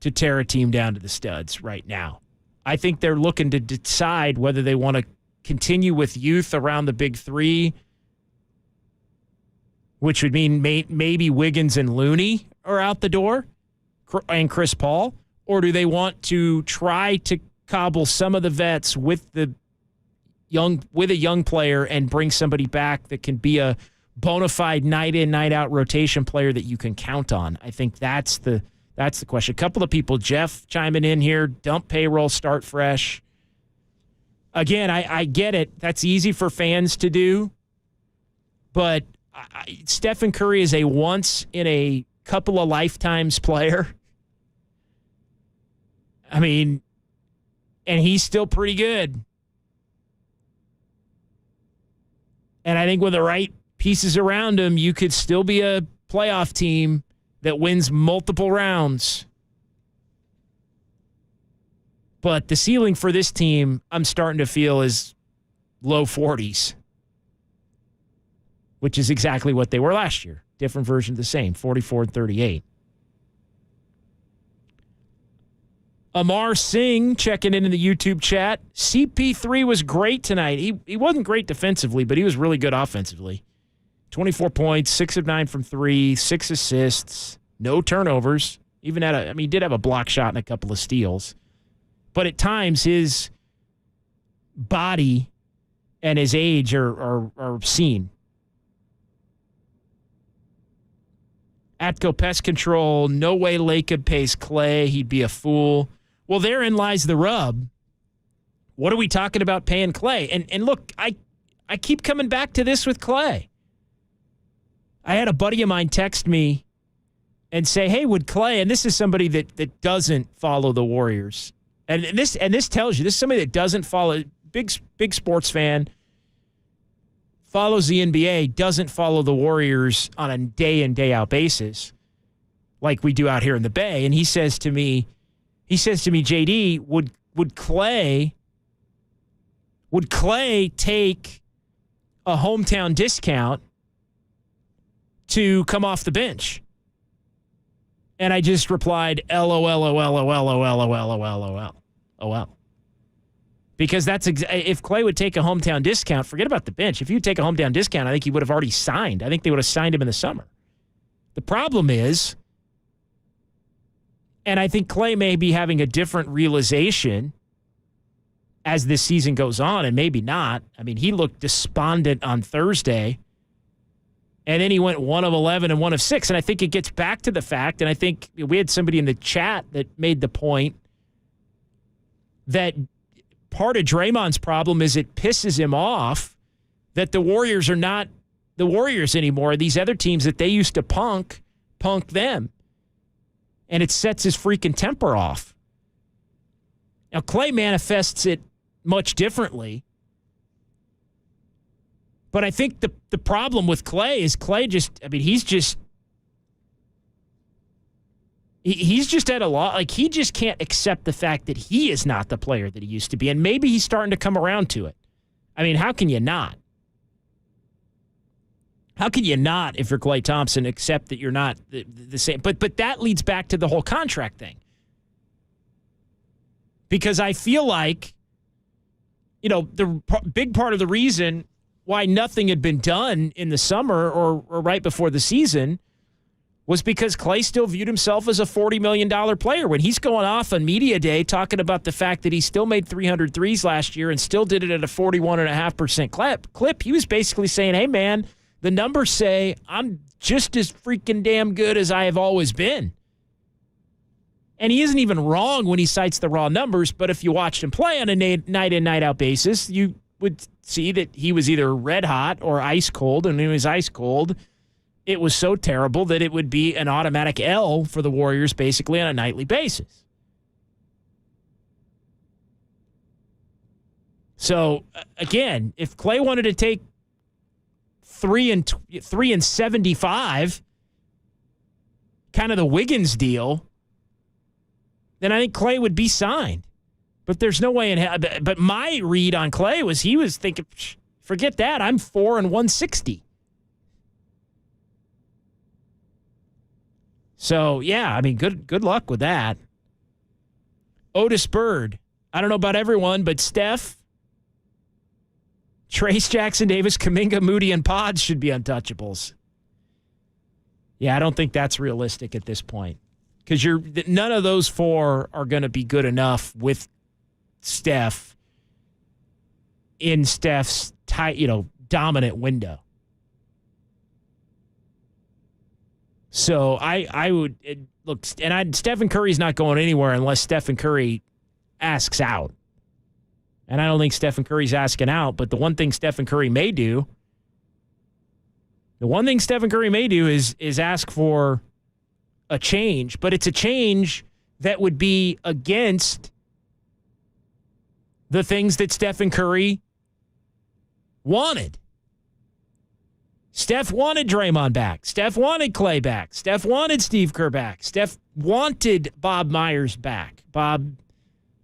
to tear a team down to the studs right now. I think they're looking to decide whether they want to continue with youth around the big 3, which would mean maybe Wiggins and Looney are out the door, and Chris Paul, or do they want to try to cobble some of the vets with a young player and bring somebody back that can be a bona fide night in, night out rotation player that you can count on? I think that's the question. A couple of people, Jeff chiming in here, dump payroll, start fresh. Again, I get it. That's easy for fans to do, but Stephen Curry is a once in a couple of lifetimes player. I mean, and he's still pretty good. And I think with the right pieces around him, you could still be a playoff team that wins multiple rounds. But the ceiling for this team, I'm starting to feel, is low 40s. Which is exactly what they were last year. Different version of the same, 44 and 38. Amar Singh checking in the YouTube chat. CP3 was great tonight. He wasn't great defensively, but he was really good offensively. 24 points, 6 of 9 from 3, 6 assists, no turnovers. He did have a block shot and a couple of steals. But at times, his body and his age are seen. Atco Pest Control, no way Lacob pays Klay. He'd be a fool. Well, therein lies the rub. What are we talking about paying Klay? And look, I keep coming back to this with Klay. I had a buddy of mine text me and say, hey, would Klay, and this is somebody that doesn't follow the Warriors. And this tells you, this is somebody that doesn't follow, big sports fan, follows the NBA, doesn't follow the Warriors on a day in, day out basis like we do out here in the Bay. And he says to me, JD, would Klay take a hometown discount to come off the bench? And I just replied, LOL. Because if Klay would take a hometown discount, forget about the bench. If you take a hometown discount, I think he would have already signed. I think they would have signed him in the summer. The problem is, and I think Klay may be having a different realization as this season goes on, and maybe not. I mean, he looked despondent on Thursday And then he went 1 of 11 and 1 of 6. And I think it gets back to the fact, and I think we had somebody in the chat that made the point that part of Draymond's problem is it pisses him off that the Warriors are not the Warriors anymore. These other teams that they used to punk them. And it sets his freaking temper off. Now, Klay manifests it much differently. But I think the problem with Klay is he's just at a loss. Like, he just can't accept the fact that he is not the player that he used to be. And maybe he's starting to come around to it. I mean, how can you not? How can you not, if you're Klay Thompson, accept that you're not the same? But that leads back to the whole contract thing. Because I feel like, the big part of the reason why nothing had been done in the summer or right before the season was because Klay still viewed himself as a $40 million player. When he's going off on media day talking about the fact that he still made 300 threes last year and still did it at a 41.5% clip, he was basically saying, hey, man, the numbers say I'm just as freaking damn good as I have always been. And he isn't even wrong when he cites the raw numbers, but if you watched him play on a night-in, night-out basis, you would see that he was either red hot or ice cold, and when he was ice cold, it was so terrible that it would be an automatic L for the Warriors basically on a nightly basis. So, again, if Klay wanted to take 3 and 75, kind of the Wiggins deal, then I think Klay would be signed. But there's no way in hell. But my read on Klay was he was thinking, forget that, I'm 4 and 160. So, yeah, I mean, good luck with that. Otis Bird. I don't know about everyone, but Steph, Trace, Jackson Davis, Kuminga, Moody, and Pods should be untouchables. Yeah, I don't think that's realistic at this point. Because none of those 4 are going to be good enough with Steph in Steph's dominant window. So I would look, and Stephen Curry's not going anywhere unless Stephen Curry asks out. And I don't think Stephen Curry's asking out, but the one thing Stephen Curry may do is ask for a change, but it's a change that would be against the things that Stephen Curry wanted. Steph wanted Draymond back. Steph wanted Klay back. Steph wanted Steve Kerr back. Steph wanted Bob Myers back. Bob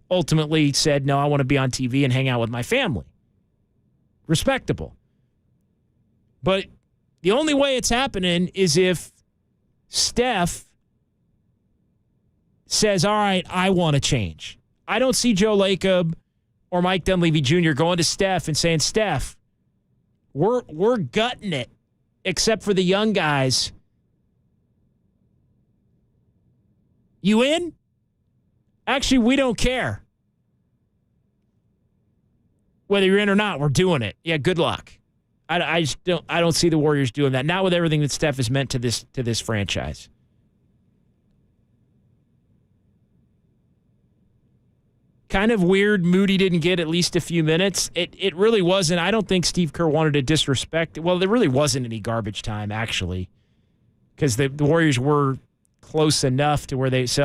ultimately said, no, I want to be on TV and hang out with my family. Respectable. But the only way it's happening is if Steph says, all right, I want to change. I don't see Joe Lacob or Mike Dunleavy Jr. going to Steph and saying, Steph, we're gutting it, except for the young guys. You in? Actually, we don't care. Whether you're in or not, we're doing it. Yeah, good luck. I don't see the Warriors doing that. Not with everything that Steph has meant to this franchise. Kind of weird Moody didn't get at least a few minutes. It really wasn't. I don't think Steve Kerr wanted to disrespect. Well, there really wasn't any garbage time, actually, because the Warriors were close enough to where they. So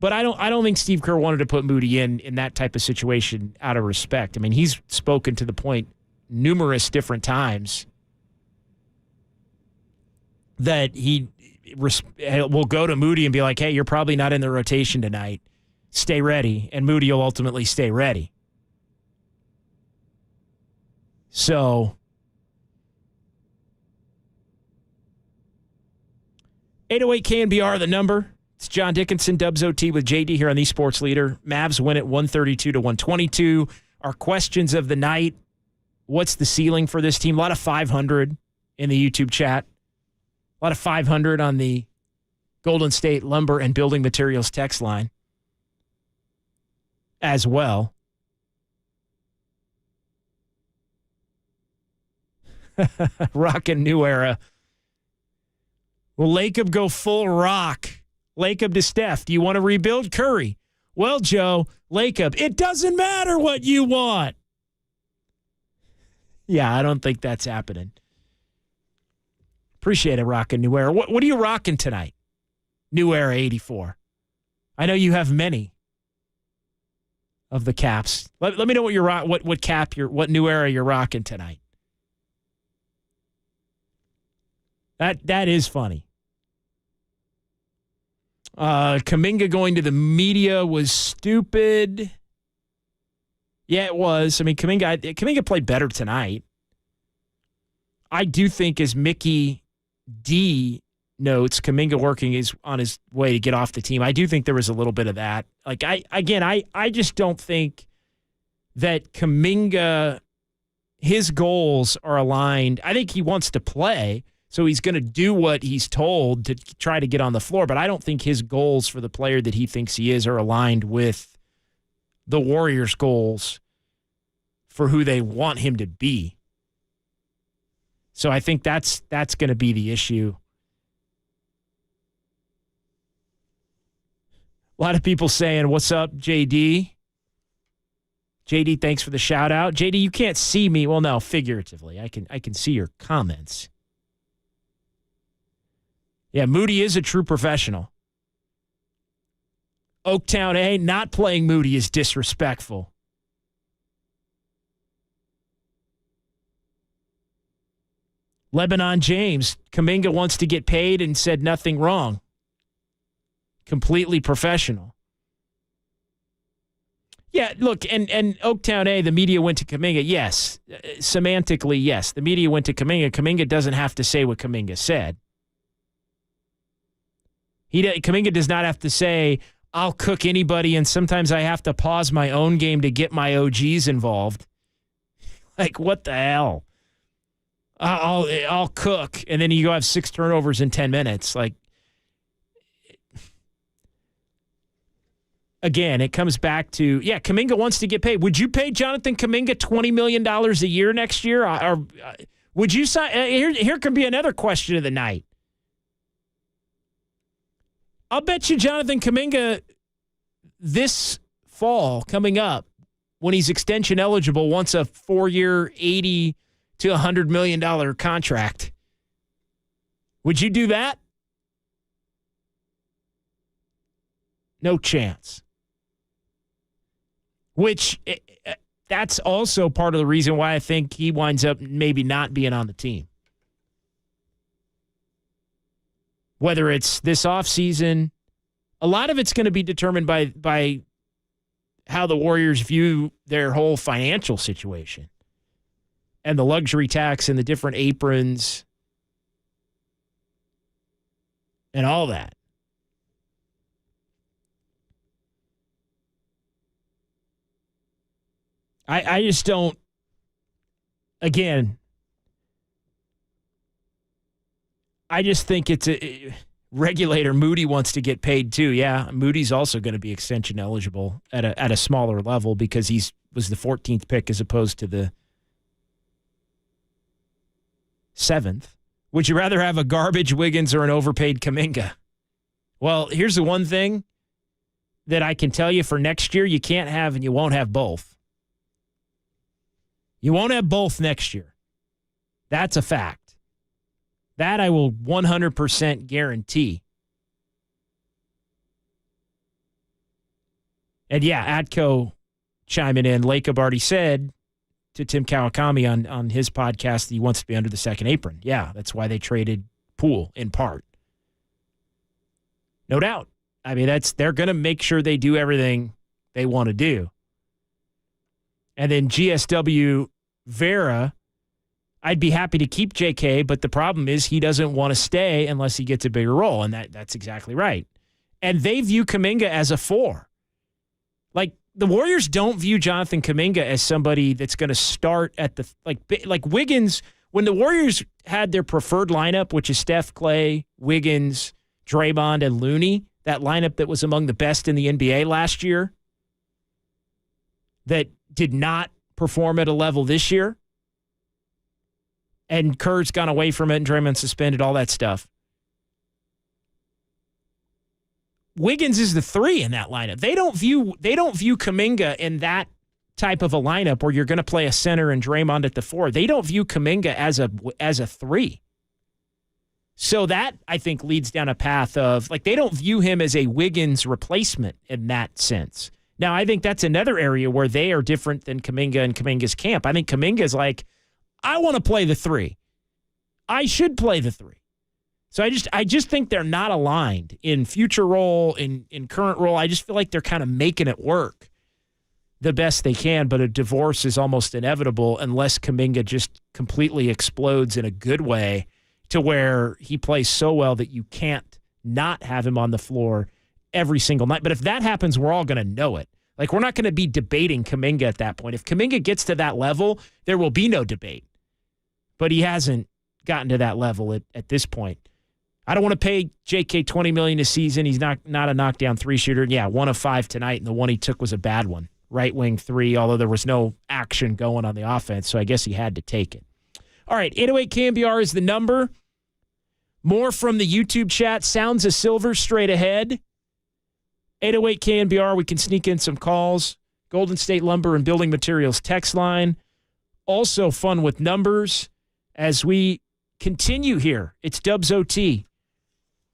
but I don't think Steve Kerr wanted to put Moody in that type of situation out of respect. I mean, he's spoken to the point numerous different times that he will go to Moody and be like, hey, you're probably not in the rotation tonight. Stay ready. And Moody will ultimately stay ready. So, 808 KNBR, the number. It's John Dickinson, Dubs OT with JD here on the Sports Leader. Mavs win at 132-122. Our questions of the night. What's the ceiling for this team? A lot of 500 in the YouTube chat. A lot of 500 on the Golden State Lumber and Building Materials text line as well. Rockin' New Era Will Lacob go full rock? Lacob to Steph. Do you want to rebuild Curry? Well, Joe, Lacob, it doesn't matter what you want. Yeah, I don't think that's happening. Appreciate it, rocking New Era. What are you rocking tonight? New Era 84. I know you have many of the caps. Let me know what you're what New Era you're rocking tonight. That is funny. Kuminga going to the media was stupid. Yeah, it was. I mean, Kuminga played better tonight. I do think, as Mickey D notes, Kuminga working is on his way to get off the team. I do think there was a little bit of that. Like, I just don't think that Kuminga, his goals are aligned. I think he wants to play, so he's going to do what he's told to try to get on the floor, but I don't think his goals for the player that he thinks he is are aligned with the Warriors' goals for who they want him to be. So I think that's going to be the issue. A lot of people saying, "What's up, JD?" JD, thanks for the shout out. JD, you can't see me. Well, no, figuratively. I can see your comments. Yeah, Moody is a true professional. Oaktown A, not playing Moody is disrespectful. Lebanon James, Kuminga wants to get paid and said nothing wrong. Completely professional. Yeah, look, and Oaktown A, the media went to Kuminga. Yes, semantically, yes. The media went to Kuminga. Kuminga doesn't have to say what Kuminga said. Kuminga does not have to say, I'll cook anybody, and sometimes I have to pause my own game to get my OGs involved. Like, what the hell? I'll cook, and then you go have 6 turnovers in 10 minutes. Like, again, it comes back to, yeah, Kuminga wants to get paid. Would you pay Jonathan Kuminga $20 million a year next year? Or would you sign? Here can be another question of the night. I'll bet you Jonathan Kuminga this fall coming up, when he's extension eligible, wants a 4-year, $80 to $100 million contract. Would you do that? No chance. Which, that's also part of the reason why I think he winds up maybe not being on the team. Whether it's this offseason, a lot of it's going to be determined by how the Warriors view their whole financial situation and the luxury tax and the different aprons and all that. I just don't, again, I just think it's a regulator. Moody wants to get paid too. Yeah, Moody's also going to be extension eligible at a smaller level because he was the 14th pick as opposed to the 7th. Would you rather have a garbage Wiggins or an overpaid Kuminga? Well, here's the one thing that I can tell you for next year, you can't have and you won't have both. You won't have both next year. That's a fact. That I will 100% guarantee. And yeah, Atco chiming in. Lacob already said to Tim Kawakami on his podcast that he wants to be under the second apron. Yeah, that's why they traded Poole in part. No doubt. I mean, they're going to make sure they do everything they want to do. And then GSW Vera, I'd be happy to keep JK, but the problem is he doesn't want to stay unless he gets a bigger role, and that's exactly right. And they view Kuminga as a 4. Like, the Warriors don't view Jonathan Kuminga as somebody that's going to start at the like Wiggins. When the Warriors had their preferred lineup, which is Steph, Klay, Wiggins, Draymond, and Looney, that lineup that was among the best in the NBA last year, that did not perform at a level this year, and Kerr's gone away from it and Draymond suspended, all that stuff. Wiggins is the 3 in that lineup. They don't view Kuminga in that type of a lineup where you're going to play a center and Draymond at the 4. They don't view Kuminga as a 3. So that, I think, leads down a path of, like, they don't view him as a Wiggins replacement in that sense. Now, I think that's another area where they are different than Kuminga and Kuminga's camp. I think Kuminga's like, I want to play the 3. I should play the 3. So I just think they're not aligned in future role, in current role. I just feel like they're kind of making it work the best they can, but a divorce is almost inevitable unless Kuminga just completely explodes in a good way to where he plays so well that you can't not have him on the floor every single night. But if that happens, we're all going to know it. Like, we're not going to be debating Kuminga at that point. If Kuminga gets to that level, there will be no debate. But he hasn't gotten to that level at this point. I don't want to pay JK $20 million a season. He's not a knockdown 3 shooter. Yeah, 1 of 5 tonight, and the one he took was a bad one. Right wing 3, although there was no action going on the offense, so I guess he had to take it. All right, 808 KNBR is the number. More from the YouTube chat. Sounds of Silver straight ahead. 808 KNBR, we can sneak in some calls. Golden State Lumber and Building Materials text line. Also fun with numbers as we continue here. It's Dubs OT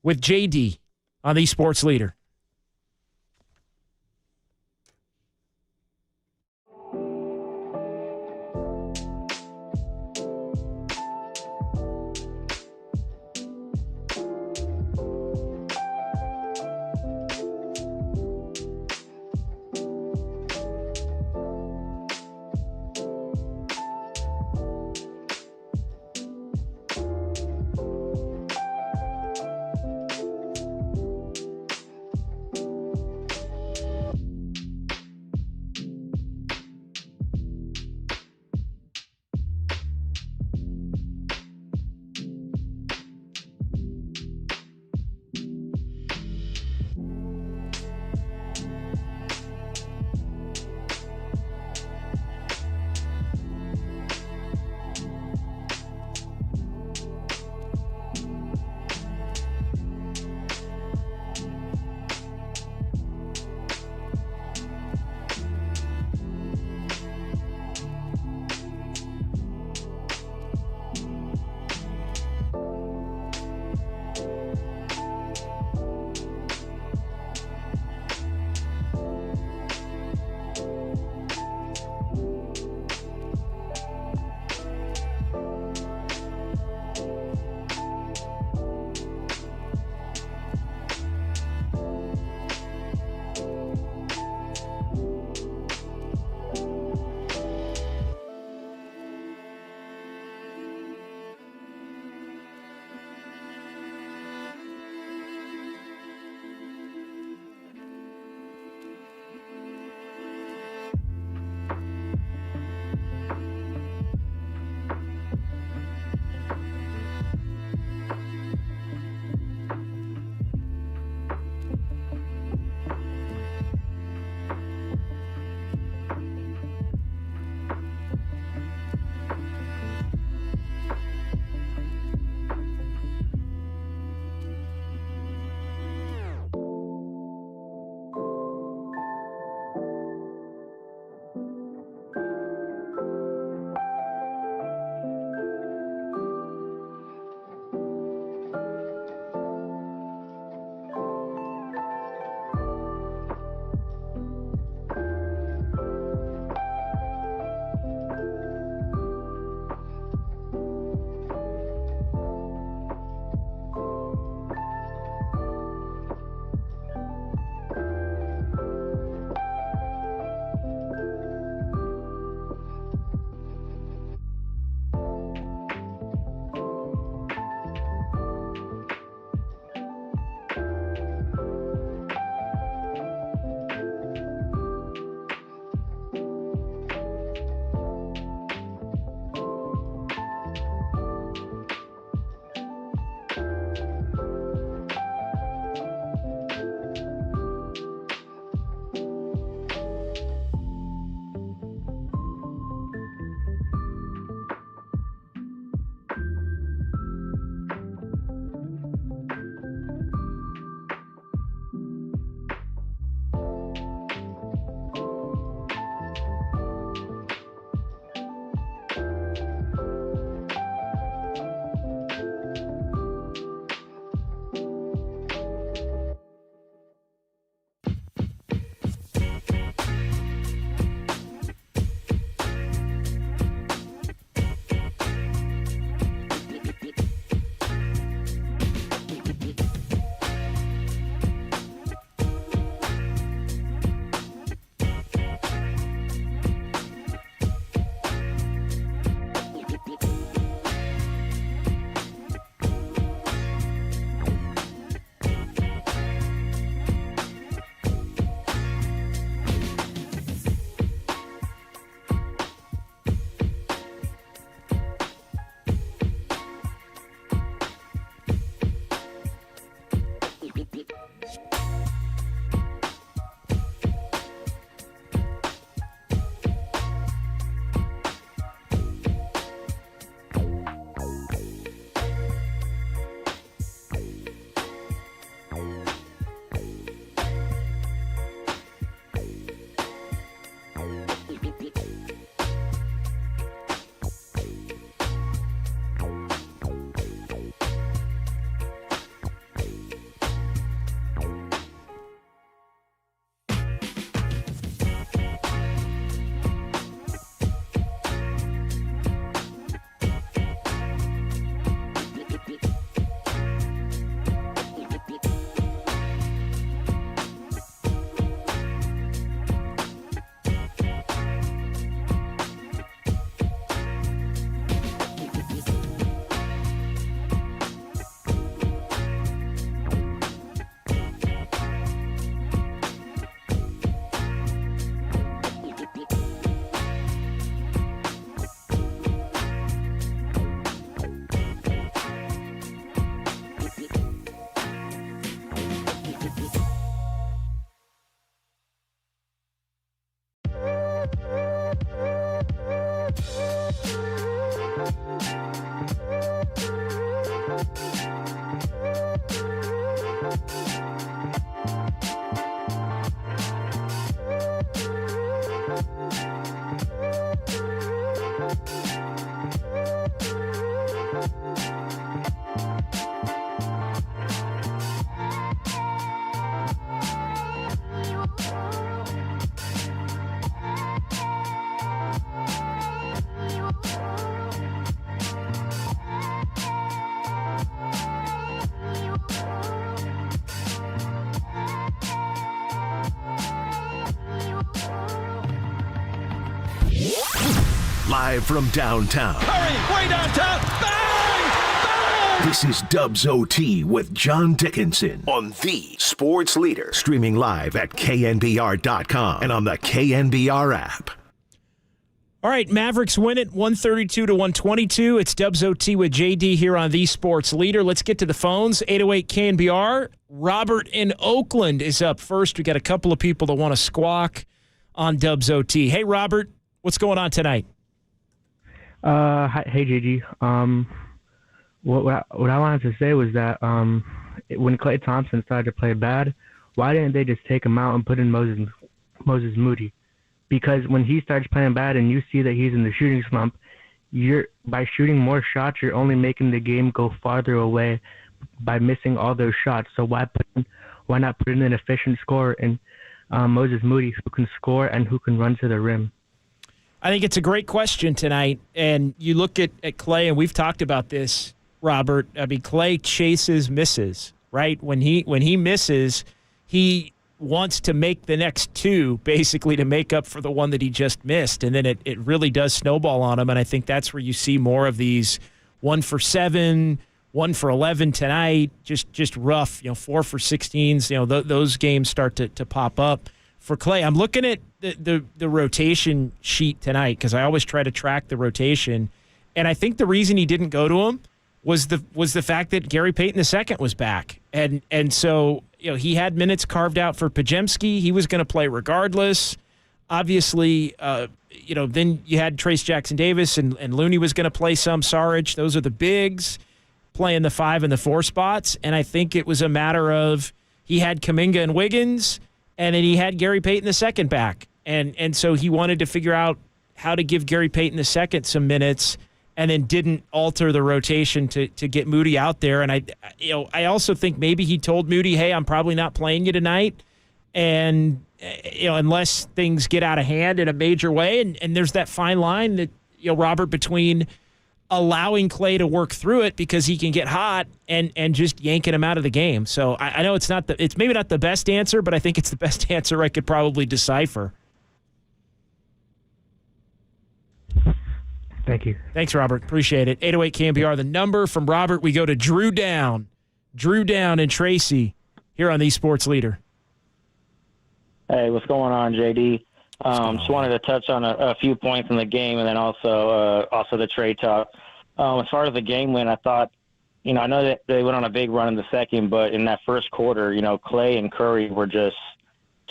with JD on the Sports Leader. Live from downtown. Curry, way downtown. Bang! Bang! This is Dubs OT with John Dickinson on the Sports Leader. Streaming live at KNBR.com and on the KNBR app. All right, Mavericks win it 132-122. It's Dubs OT with JD here on the Sports Leader. Let's get to the phones. 808 KNBR. Robert in Oakland is up first. We got a couple of people that want to squawk on Dubs OT. Hey, Robert, what's going on tonight? Hey, JG. What I wanted to say was that when Klay Thompson started to play bad, why didn't they just take him out and put in Moses Moody? Because when he starts playing bad and you see that he's in the shooting slump, by shooting more shots, you're only making the game go farther away by missing all those shots. So why not put in an efficient scorer in Moses Moody who can score and who can run to the rim? I think it's a great question tonight, and you look at Klay, and we've talked about this, Robert. I mean, Klay chases misses, right? When he misses, he wants to make the next two, basically, to make up for the one that he just missed, and then it really does snowball on him, and I think that's where you see more of these 1 for 7, 1 for 11 tonight, just rough, 4 for 16s, those games start to pop up. For Klay, I'm looking at the rotation sheet tonight because I always try to track the rotation, and I think the reason he didn't go to him was the fact that Gary Payton II was back, and so he had minutes carved out for Podziemski. He was going to play regardless. Obviously, then you had Trace Jackson-Davis and Looney was going to play some. Saric, those are the bigs playing the 5 and the 4 spots, and I think it was a matter of he had Kuminga and Wiggins. And then he had Gary Payton II back. And so he wanted to figure out how to give Gary Payton II some minutes and then didn't alter the rotation to get Moody out there. And I also think maybe he told Moody, hey, I'm probably not playing you tonight. And, unless things get out of hand in a major way. And there's that fine line that, Robert, between allowing Klay to work through it because he can get hot and just yanking him out of the game. So I know it's maybe not the best answer, but I think it's the best answer I could probably decipher. Thank you. Thanks, Robert. Appreciate it. 808 KNBR, the number. From Robert, we go to Drew Down. Drew Down and Tracy here on the Sports Leader. Hey, what's going on, JD? Just wanted to touch on a few points in the game and then also the trade talk. As far as the game win, I thought, I know that they went on a big run in the second, but in that first quarter, Klay and Curry were just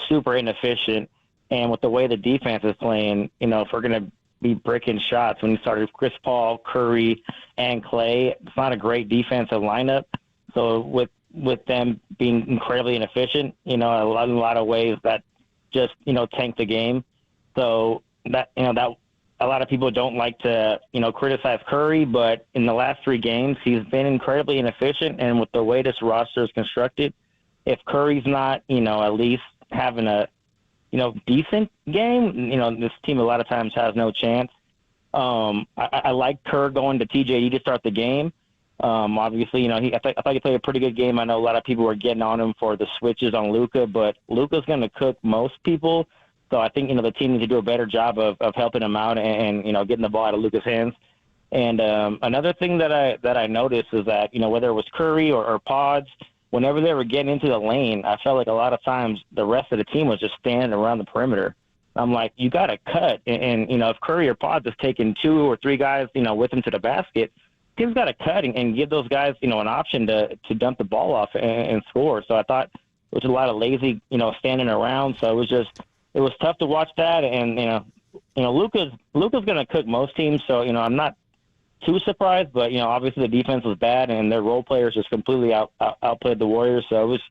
super inefficient. And with the way the defense is playing, if we're going to be bricking shots, when you started with Chris Paul, Curry, and Klay, it's not a great defensive lineup. So with them being incredibly inefficient, a lot of ways that just, tank the game. So that a lot of people don't like to, criticize Curry, but in the last 3 games, he's been incredibly inefficient. And with the way this roster is constructed, if Curry's not, at least having a, decent game, this team a lot of times has no chance. I like Kerr going to TJD to start the game. Obviously, I thought he played a pretty good game. I know a lot of people were getting on him for the switches on Luka, but Luka's going to cook most people. So I think, the team needs to do a better job of helping him out and getting the ball out of Luka's hands. And another thing that I noticed is that, whether it was Curry or Pods, whenever they were getting into the lane, I felt like a lot of times the rest of the team was just standing around the perimeter. I'm like, you got to cut. And if Curry or Pods is taking 2 or 3 guys, with him to the basket, team's got to cut and give those guys, an option to dump the ball off and score. So I thought it was a lot of lazy, standing around. So it was tough to watch that. And, Luka's going to cook most teams. So, I'm not too surprised, but, obviously the defense was bad and their role players just completely outplayed the Warriors. So it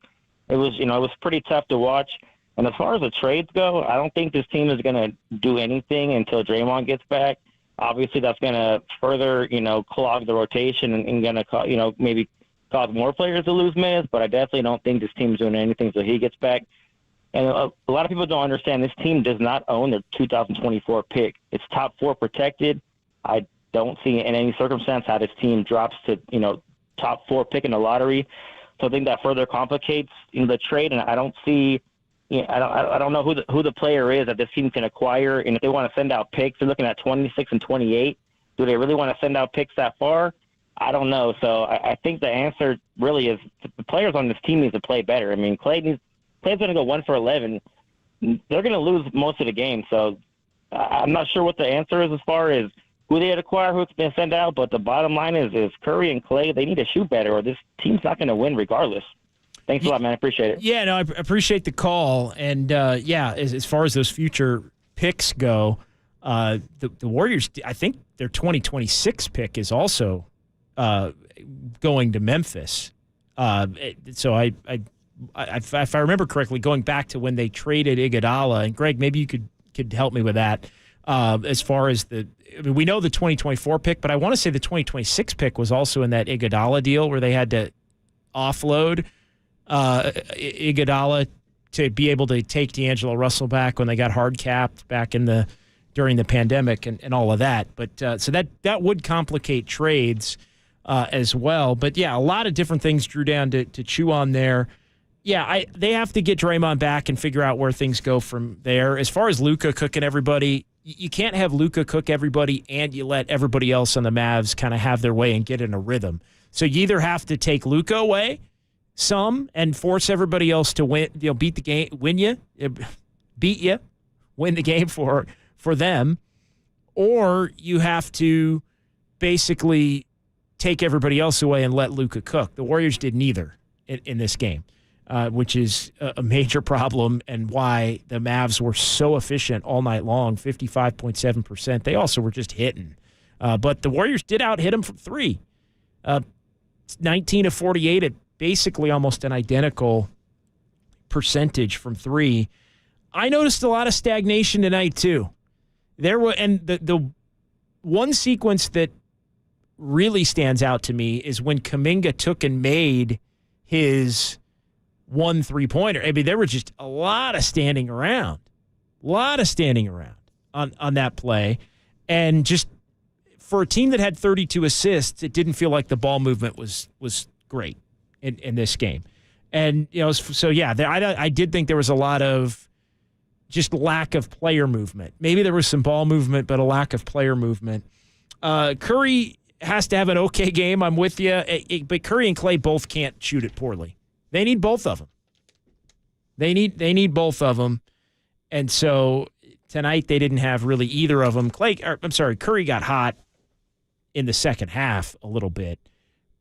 it was pretty tough to watch. And as far as the trades go, I don't think this team is going to do anything until Draymond gets back. Obviously, that's going to further, clog the rotation and going to, maybe cause more players to lose minutes. But I definitely don't think this team's doing anything until he gets back. And a lot of people don't understand this team does not own their 2024 pick. It's top 4 protected. I don't see in any circumstance how this team drops to, top 4 pick in the lottery. So I think that further complicates the trade. And I don't see, I don't know who the player is that this team can acquire. And if they want to send out picks, they're looking at 26 and 28. Do they really want to send out picks that far? I don't know. So I think the answer really is the players on this team need to play better. I mean, Clay's going to go 1 for 11. They're going to lose most of the game. So I'm not sure what the answer is as far as who they acquire, who's been sent out. But the bottom line is Curry and Klay, they need to shoot better or this team's not going to win regardless. Thanks a lot, man. I appreciate it. Yeah, no, I appreciate the call. And, as far as those future picks go, the Warriors, I think their 2026 pick is also going to Memphis. So if I remember correctly, going back to when they traded Iguodala, and Greg, maybe you could help me with that. As far as we know the 2024 pick, but I want to say the 2026 pick was also in that Iguodala deal where they had to offload Iguodala to be able to take D'Angelo Russell back when they got hard capped back during the pandemic and all of that. But so that would complicate trades as well. But yeah, a lot of different things drew down to chew on there. Yeah, they have to get Draymond back and figure out where things go from there. As far as Luka cooking everybody, you can't have Luka cook everybody and you let everybody else on the Mavs kind of have their way and get in a rhythm. So you either have to take Luka away some and force everybody else to win, beat the game, win the game for them, or you have to basically take everybody else away and let Luka cook. The Warriors did neither in this game. Which is a major problem and why the Mavs were so efficient all night long, 55.7%. They also were just hitting. But the Warriors did out-hit them from 3. 19 of 48 at basically almost an identical percentage from 3. I noticed a lot of stagnation tonight, too. The one sequence that really stands out to me is when Kuminga took and made his 1 3-pointer. I mean, there were just a lot of standing around on that play. And just for a team that had 32 assists, it didn't feel like the ball movement was great in this game. And, I did think there was a lot of just lack of player movement. Maybe there was some ball movement, but a lack of player movement. Curry has to have an okay game. I'm with you. But Curry and Klay both can't shoot it poorly. They need both of them. They need both of them. And so tonight they didn't have really either of them. Curry got hot in the second half a little bit.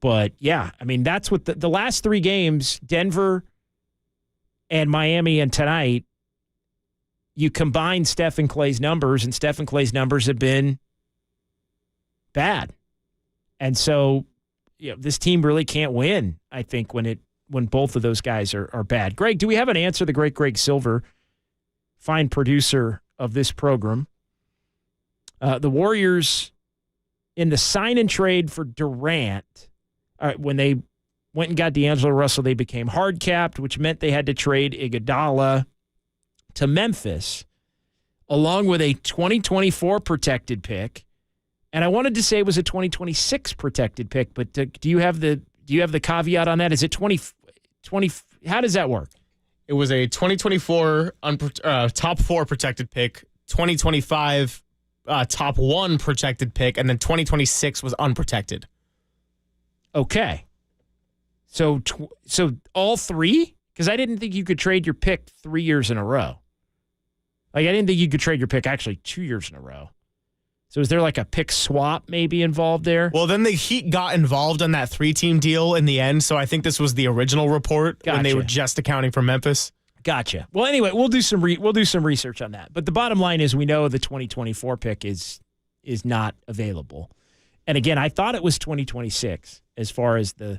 But, yeah, I mean, that's what the last 3 games, Denver and Miami and tonight, you combine Steph and Klay's numbers, and Steph and Klay's numbers have been bad. And so, this team really can't win, I think, when both of those guys are bad. Greg, do we have an answer? The great Greg Silver, fine producer of this program. The Warriors, in the sign and trade for Durant, when they went and got D'Angelo Russell, they became hard capped, which meant they had to trade Iguodala to Memphis, along with a 2024 protected pick. And I wanted to say it was a 2026 protected pick, but do you have the caveat on that? Is it 20? How does that work? It was a 2024 top 4 protected pick, 2025 top 1 protected pick, and then 2026 was unprotected. Okay. So all 3? Because I didn't think you could trade your pick 3 years in a row. Like, I didn't think you could trade your pick actually 2 years in a row. So is there like a pick swap maybe involved there? Well, then the Heat got involved on that 3-team deal in the end, so I think this was the original report when they were just accounting for Memphis. Gotcha. Well, anyway, we'll do some research on that. But the bottom line is we know the 2024 pick is not available. And again, I thought it was 2026 as far as the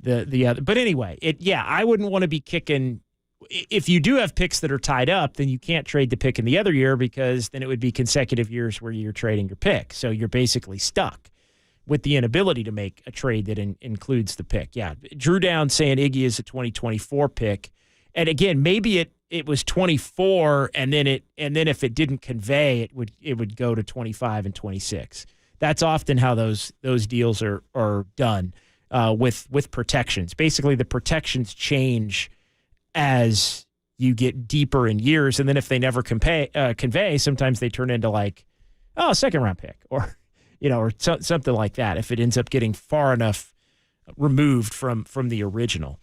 the other. But anyway, I wouldn't want to be kicking. If you do have picks that are tied up, then you can't trade the pick in the other year because then it would be consecutive years where you're trading your pick. So you're basically stuck with the inability to make a trade that includes the pick. Yeah, Drew Down saying Iggy is a 2024 pick, and again, maybe it was 24, and then if it didn't convey, it would go to 25 and 26. That's often how those deals are done with protections. Basically, the protections change as you get deeper in years, and then if they never convey, sometimes they turn into like, a second round pick or something like that. If it ends up getting far enough removed from the original,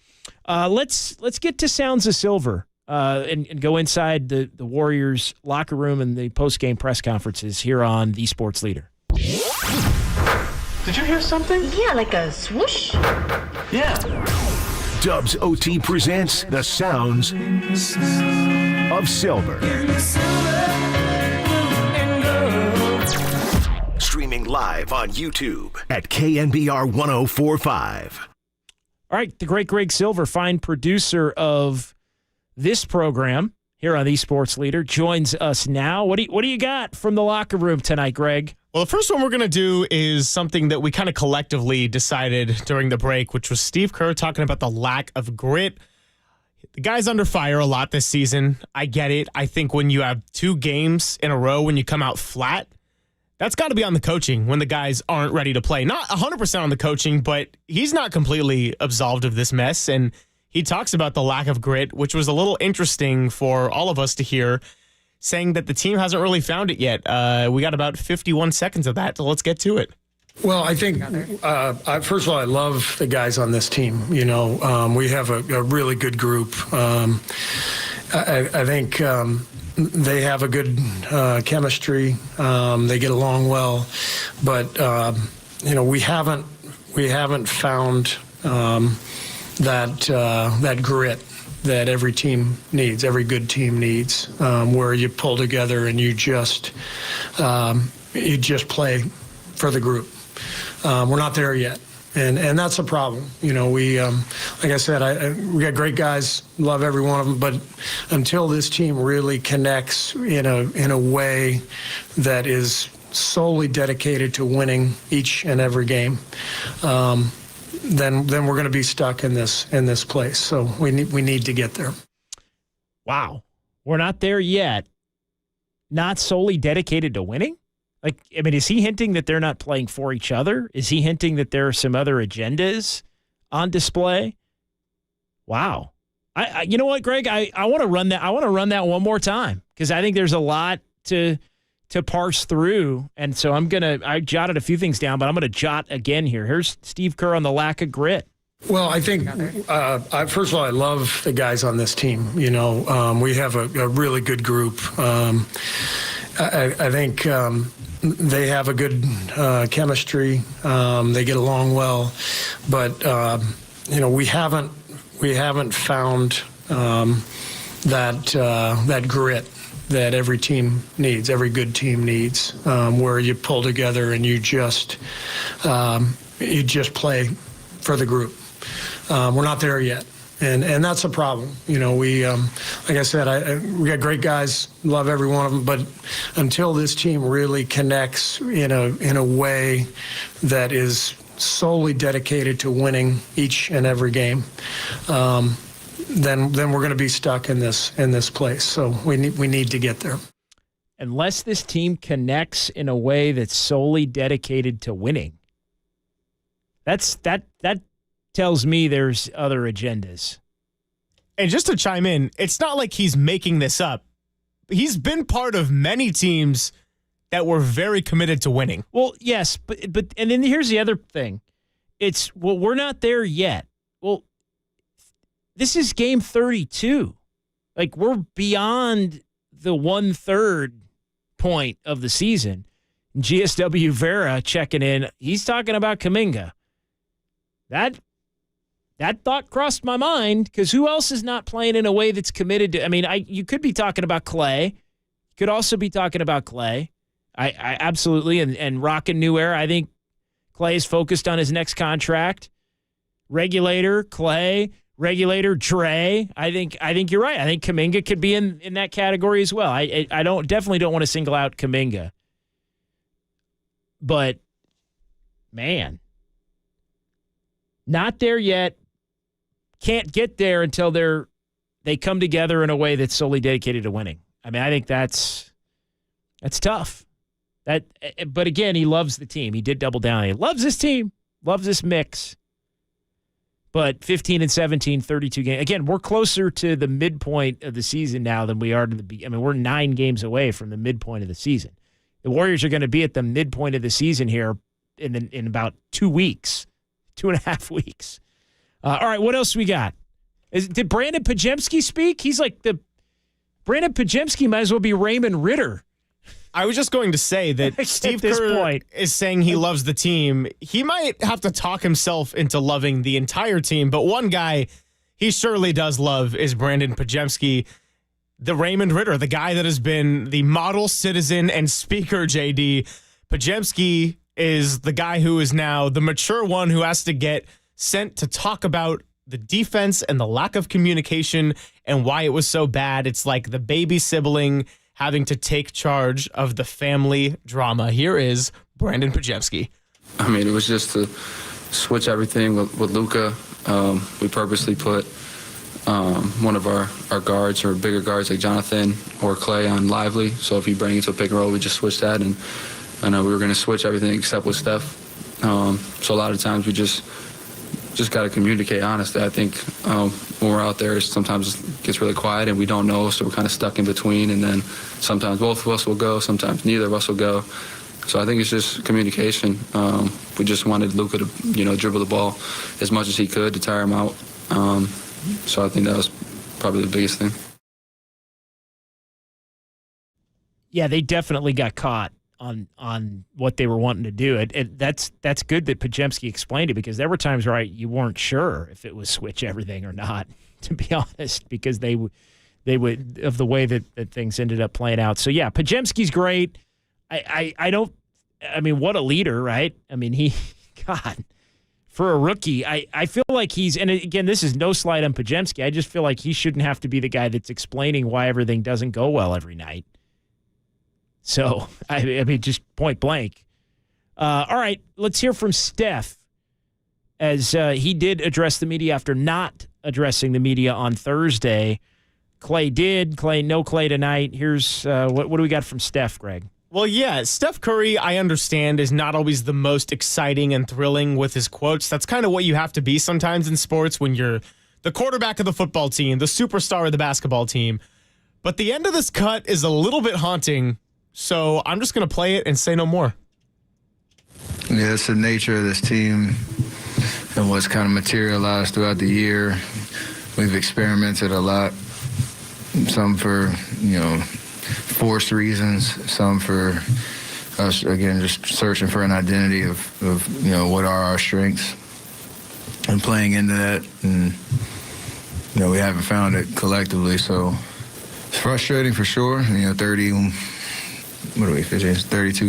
let's get to Sounds of Silver and go inside the Warriors locker room and the post-game press conferences here on the Sports Leader. Did you hear something? Yeah, like a swoosh. Yeah. Dubs OT presents the Sounds of Silver. Streaming live on YouTube at KNBR 1045. All right, the great Greg Silver, fine producer of this program here on Esports Leader, joins us now. What do you got from the locker room tonight, Greg? Well, the first one we're going to do is something that we kind of collectively decided during the break, which was Steve Kerr talking about the lack of grit. The guy's under fire a lot this season. I get it. I think when you have 2 games in a row when you come out flat, that's got to be on the coaching when the guys aren't ready to play. Not 100% on the coaching, but he's not completely absolved of this mess. And he talks about the lack of grit, which was a little interesting for all of us to hear, saying that the team hasn't really found it yet. We got about 51 seconds of that, so let's get to it. Well, I think, first of all, I love the guys on this team. We have a really good group. I think they have a good chemistry. They get along well, but we haven't found that grit that every team needs, every good team needs, where you pull together and you just play for the group. We're not there yet, and that's a problem. We like I said, we got great guys, love every one of them, but until this team really connects in a way that is solely dedicated to winning each and every game, then we're going to be stuck in this place. So we need to get there. Wow, we're not there yet. Not solely dedicated to winning? Is he hinting that they're not playing for each other? Is he hinting that there are some other agendas on display? Wow. I you know what, Greg? I want to run that. I want to run that one more time because I think there's a lot to parse through. And so I jotted a few things down, but I'm going to jot again here. Here's Steve Kerr on the lack of grit. Well, I think, first of all, I love the guys on this team. We have a really good group. I think they have a good chemistry. They get along well, but we haven't found that grit that every team needs, every good team needs, where you pull together and you just play for the group. We're not there yet. And that's a problem. We, like I said, we got great guys, love every one of them, but until this team really connects in a way that is solely dedicated to winning each and every game, then we're going to be stuck in this place. So we need to get there. Unless this team connects in a way that's solely dedicated to winning, that tells me there's other agendas. And just to chime in, it's not like he's making this up. He's been part of many teams that were very committed to winning. Well, yes, but and then here's the other thing. It's, we're not there yet. Well, this is game 32. We're beyond the 1/3 point of the season. GSW Vera checking in. He's talking about Kuminga. That thought crossed my mind because who else is not playing in a way that's committed to? You could be talking about Klay. You could also be talking about Klay. I absolutely, and rocking new era. I think Klay is focused on his next contract. regulator Klay, regulator Dre. I think you're right. I think Kuminga could be in that category as well. I definitely don't want to single out Kuminga. But man, not there yet. Can't get there until they come together in a way that's solely dedicated to winning. I mean, I think that's tough. But again, he loves the team. He did double down. He loves this team, loves this mix. But 15 and 17, 32 games. Again, we're closer to the midpoint of the season now than we are to the beginning. I mean, we're 9 games away from the midpoint of the season. The Warriors are going to be at the midpoint of the season here in about 2 weeks, 2.5 weeks. All right, what else we got? Did Brandon Pajemski speak? He's like Brandon Pajemski might as well be Raymond Ritter. I was just going to say that Steve Kerr is saying he loves the team. He might have to talk himself into loving the entire team, but one guy he surely does love is Brandon Pajemski, the Raymond Ritter, the guy that has been the model citizen and speaker, JD. Pajemski is the guy who is now the mature one who has to get sent to talk about the defense and the lack of communication and why it was so bad. It's like the baby sibling having to take charge of the family drama. Here is Brandon Pajemski. I mean, it was just to switch everything with Luka. We purposely put one of our guards or bigger guards like Jonathan or Klay on Lively. So if he brings it to a pick and roll, we just switch that. And I know we were going to switch everything except with Steph. So a lot of times we just got to communicate honestly. I think when we're out there, sometimes it gets really quiet and we don't know, so we're kind of stuck in between. And then sometimes both of us will go, sometimes neither of us will go. So I think it's just communication. We just wanted Luka to, dribble the ball as much as he could to tire him out. So I think that was probably the biggest thing. Yeah, they definitely got caught on what they were wanting to do. That's good that Pajemski explained it, because there were times where you weren't sure if it was switch everything or not, to be honest, because they would of the way that things ended up playing out. So yeah, Pajemski's great. I mean, what a leader, right? I mean, God, for a rookie, I feel like and again, this is no slight on Pajemski. I just feel like he shouldn't have to be the guy that's explaining why everything doesn't go well every night. So, I mean, just point blank. All right, let's hear from Steph, as he did address the media after not addressing the media on Thursday. Klay did. No Klay tonight. Here's what do we got from Steph, Greg? Well, yeah, Steph Curry, I understand, is not always the most exciting and thrilling with his quotes. That's kind of what you have to be sometimes in sports when you're the quarterback of the football team, the superstar of the basketball team. But the end of this cut is a little bit haunting. So I'm just going to play it and say no more. Yeah, it's the nature of this team and what's kind of materialized throughout the year. We've experimented a lot, some for, forced reasons, some for us, again, just searching for an identity of what are our strengths and playing into that. And, we haven't found it collectively. So it's frustrating for sure. 32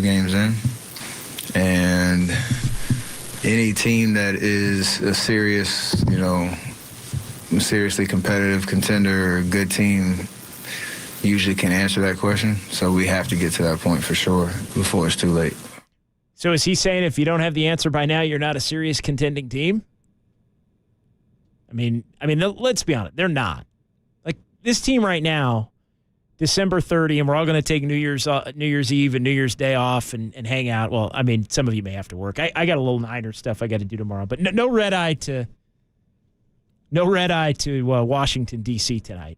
games in. And any team that is a serious, seriously competitive contender or a good team usually can answer that question. So we have to get to that point for sure before it's too late. So is he saying if you don't have the answer by now, you're not a serious contending team? I mean, let's be honest. They're not. Like, this team right now, December 30, and we're all going to take New Year's Eve and New Year's Day off and hang out. Well, I mean, some of you may have to work. I got a little Niner stuff I got to do tomorrow, but no red eye to Washington, D.C. tonight.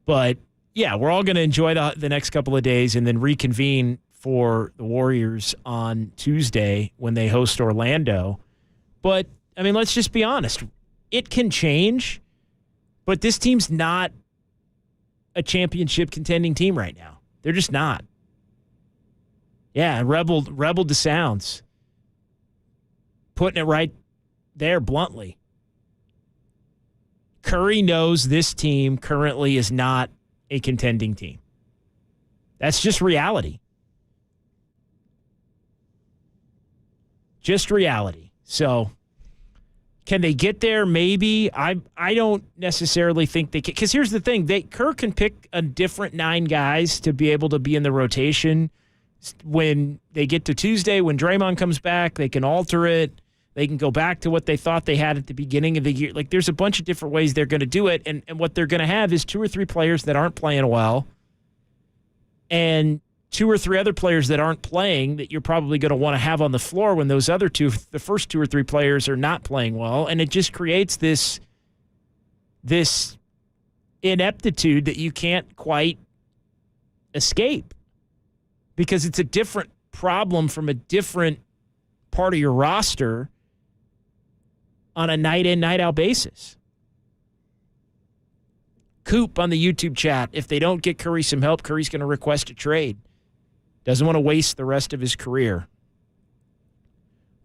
But, yeah, we're all going to enjoy the next couple of days and then reconvene for the Warriors on Tuesday when they host Orlando. But, I mean, let's just be honest. It can change, but this team's not a championship contending team right now. They're just not. Yeah, rebel to sounds. Putting it right there bluntly. Curry knows this team currently is not a contending team. That's just reality. Just reality. So Can they get there? Maybe. I don't necessarily think they can. Because here's the thing. Kerr can pick a different 9 guys to be able to be in the rotation. When they get to Tuesday, when Draymond comes back, they can alter it. They can go back to what they thought they had at the beginning of the year. Like, there's a bunch of different ways they're going to do it. And what they're going to have is 2 or 3 players that aren't playing well and 2 or 3 other players that aren't playing that you're probably going to want to have on the floor when those other 2, the first 2 or 3 players are not playing well. And it just creates this ineptitude that you can't quite escape because it's a different problem from a different part of your roster on a night-in, night-out basis. Coop on the YouTube chat, if they don't get Curry some help, Curry's going to request a trade. Doesn't want to waste the rest of his career.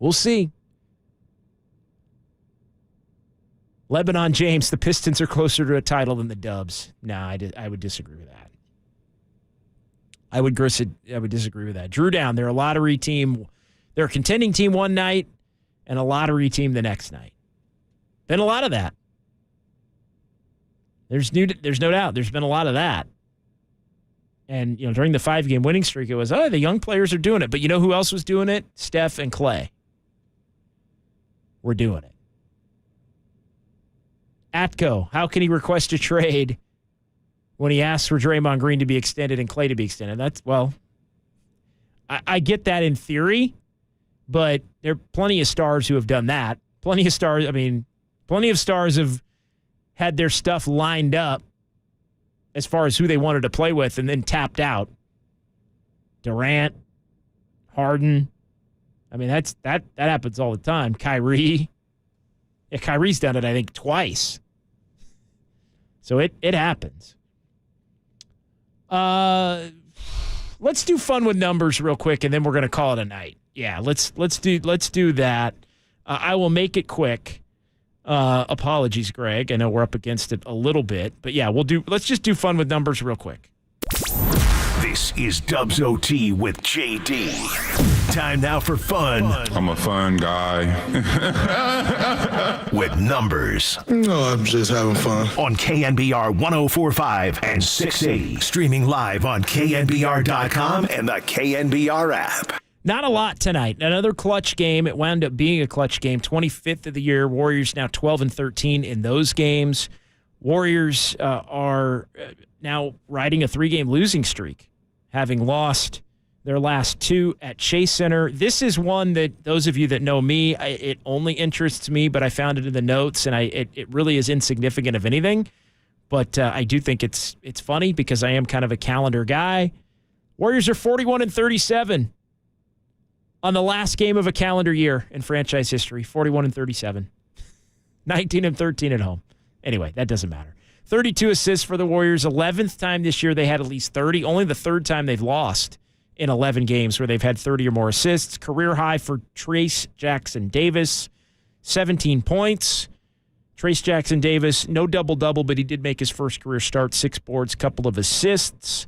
We'll see. Lebanon James, the Pistons are closer to a title than the Dubs. Nah, I would disagree with that. I would disagree with that. Drew Down, they're a lottery team. They're a contending team one night and a lottery team the next night. Been a lot of that. There's no doubt. There's been a lot of that. And, during the 5-game winning streak, it was, the young players are doing it. But you know who else was doing it? Steph and Klay were doing it. Atco, how can he request a trade when he asks for Draymond Green to be extended and Klay to be extended? I get that in theory, but there are plenty of stars who have done that. Plenty of stars have had their stuff lined up as far as who they wanted to play with and then tapped out. Durant, Harden. That happens all the time. Kyrie. Yeah, Kyrie's done it, I think, twice. So it happens. Let's do fun with numbers real quick, and then we're going to call it a night. Yeah, let's do that. I will make it quick. Apologies, Greg. I know we're up against it a little bit, but yeah, let's just do fun with numbers real quick. This is Dubs OT with JD. Time now for fun. I'm a fun guy. With numbers. No, I'm just having fun. On KNBR 104.5 and 680. Streaming live on KNBR.com and the KNBR app. Not a lot tonight. Another clutch game. It wound up being a clutch game. 25th of the year. Warriors now 12-13 in those games. Warriors are now riding a 3-game losing streak, having lost their last 2 at Chase Center. This is one that those of you that know me, it only interests me, but I found it in the notes, and it really is insignificant of anything. But I do think it's funny because I am kind of a calendar guy. Warriors are 41-37. On the last game of a calendar year in franchise history, 41-37. 19-13 at home. Anyway, that doesn't matter. 32 assists for the Warriors. 11th time this year they had at least 30. Only the 3rd time they've lost in 11 games where they've had 30 or more assists. Career high for Trace Jackson Davis, 17 points. Trace Jackson Davis, no double-double, but he did make his first career start. 6 boards, couple of assists,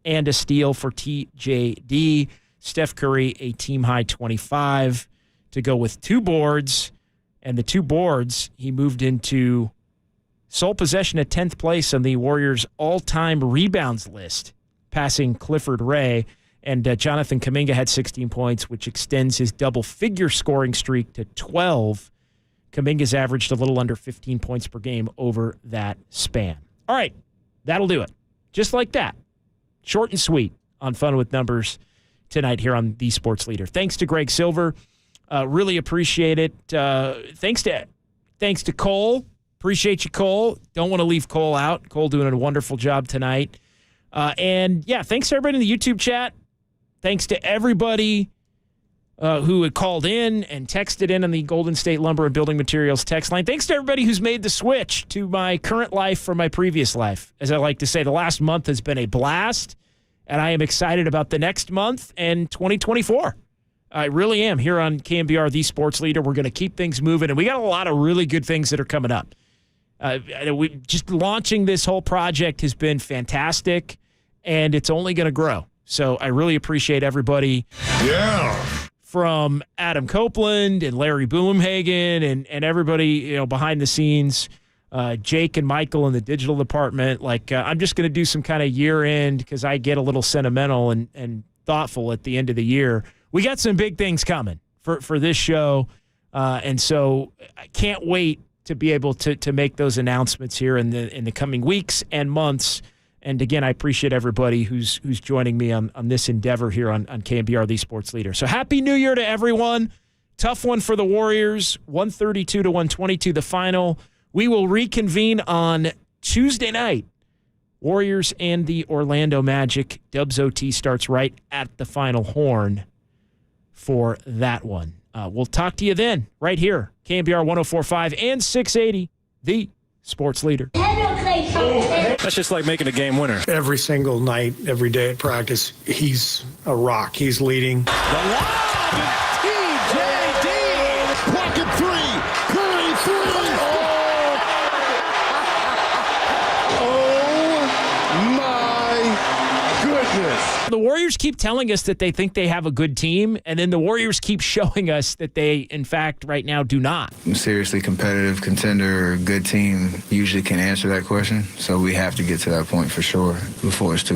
and a steal for TJD. Steph Curry, a team-high 25 to go with 2 boards. And the 2 boards, he moved into sole possession at 10th place on the Warriors' all-time rebounds list, passing Clifford Ray. And Jonathan Kuminga had 16 points, which extends his double-figure scoring streak to 12. Kuminga's averaged a little under 15 points per game over that span. All right, that'll do it. Just like that. Short and sweet on Fun with Numbers tonight here on The Sports Leader. Thanks to Greg Silver. Really appreciate it. Thanks to Cole. Appreciate you, Cole. Don't want to leave Cole out. Cole doing a wonderful job tonight. And, yeah, thanks to everybody in the YouTube chat. Thanks to everybody who had called in and texted in on the Golden State Lumber and Building Materials text line. Thanks to everybody who's made the switch to my current life from my previous life. As I like to say, the last month has been a blast, and I am excited about the next month and 2024. I really am. Here on KNBR, The Sports Leader, we're going to keep things moving, and we got a lot of really good things that are coming up. We just launching this whole project has been fantastic, and it's only going to grow. So I really appreciate everybody from Adam Copeland and Larry Boomhagen and everybody, behind the scenes, Jake and Michael in the digital department. I'm just going to do some kind of year end because I get a little sentimental and thoughtful at the end of the year. We got some big things coming for this show. And so I can't wait to be able to make those announcements here in the coming weeks and months. And again, I appreciate everybody who's joining me on this endeavor here on KNBR, the Sports Leader. So happy New Year to everyone. Tough one for the Warriors, 132-122, the final. We will reconvene on Tuesday night. Warriors and the Orlando Magic. Dubs OT starts right at the final horn for that one. We'll talk to you then, right here, KNBR 104.5 and 680, the Sports Leader. That's just like making a game winner. Every single night, every day at practice, he's a rock. He's leading. The lob! TJD! Pocket three! Curry three! Oh my goodness. The Warriors keep telling us that they think they have a good team, and then the Warriors keep showing us that they, in fact, right now do not. Seriously competitive contender or good team usually can answer that question. So we have to get to that point for sure before it's too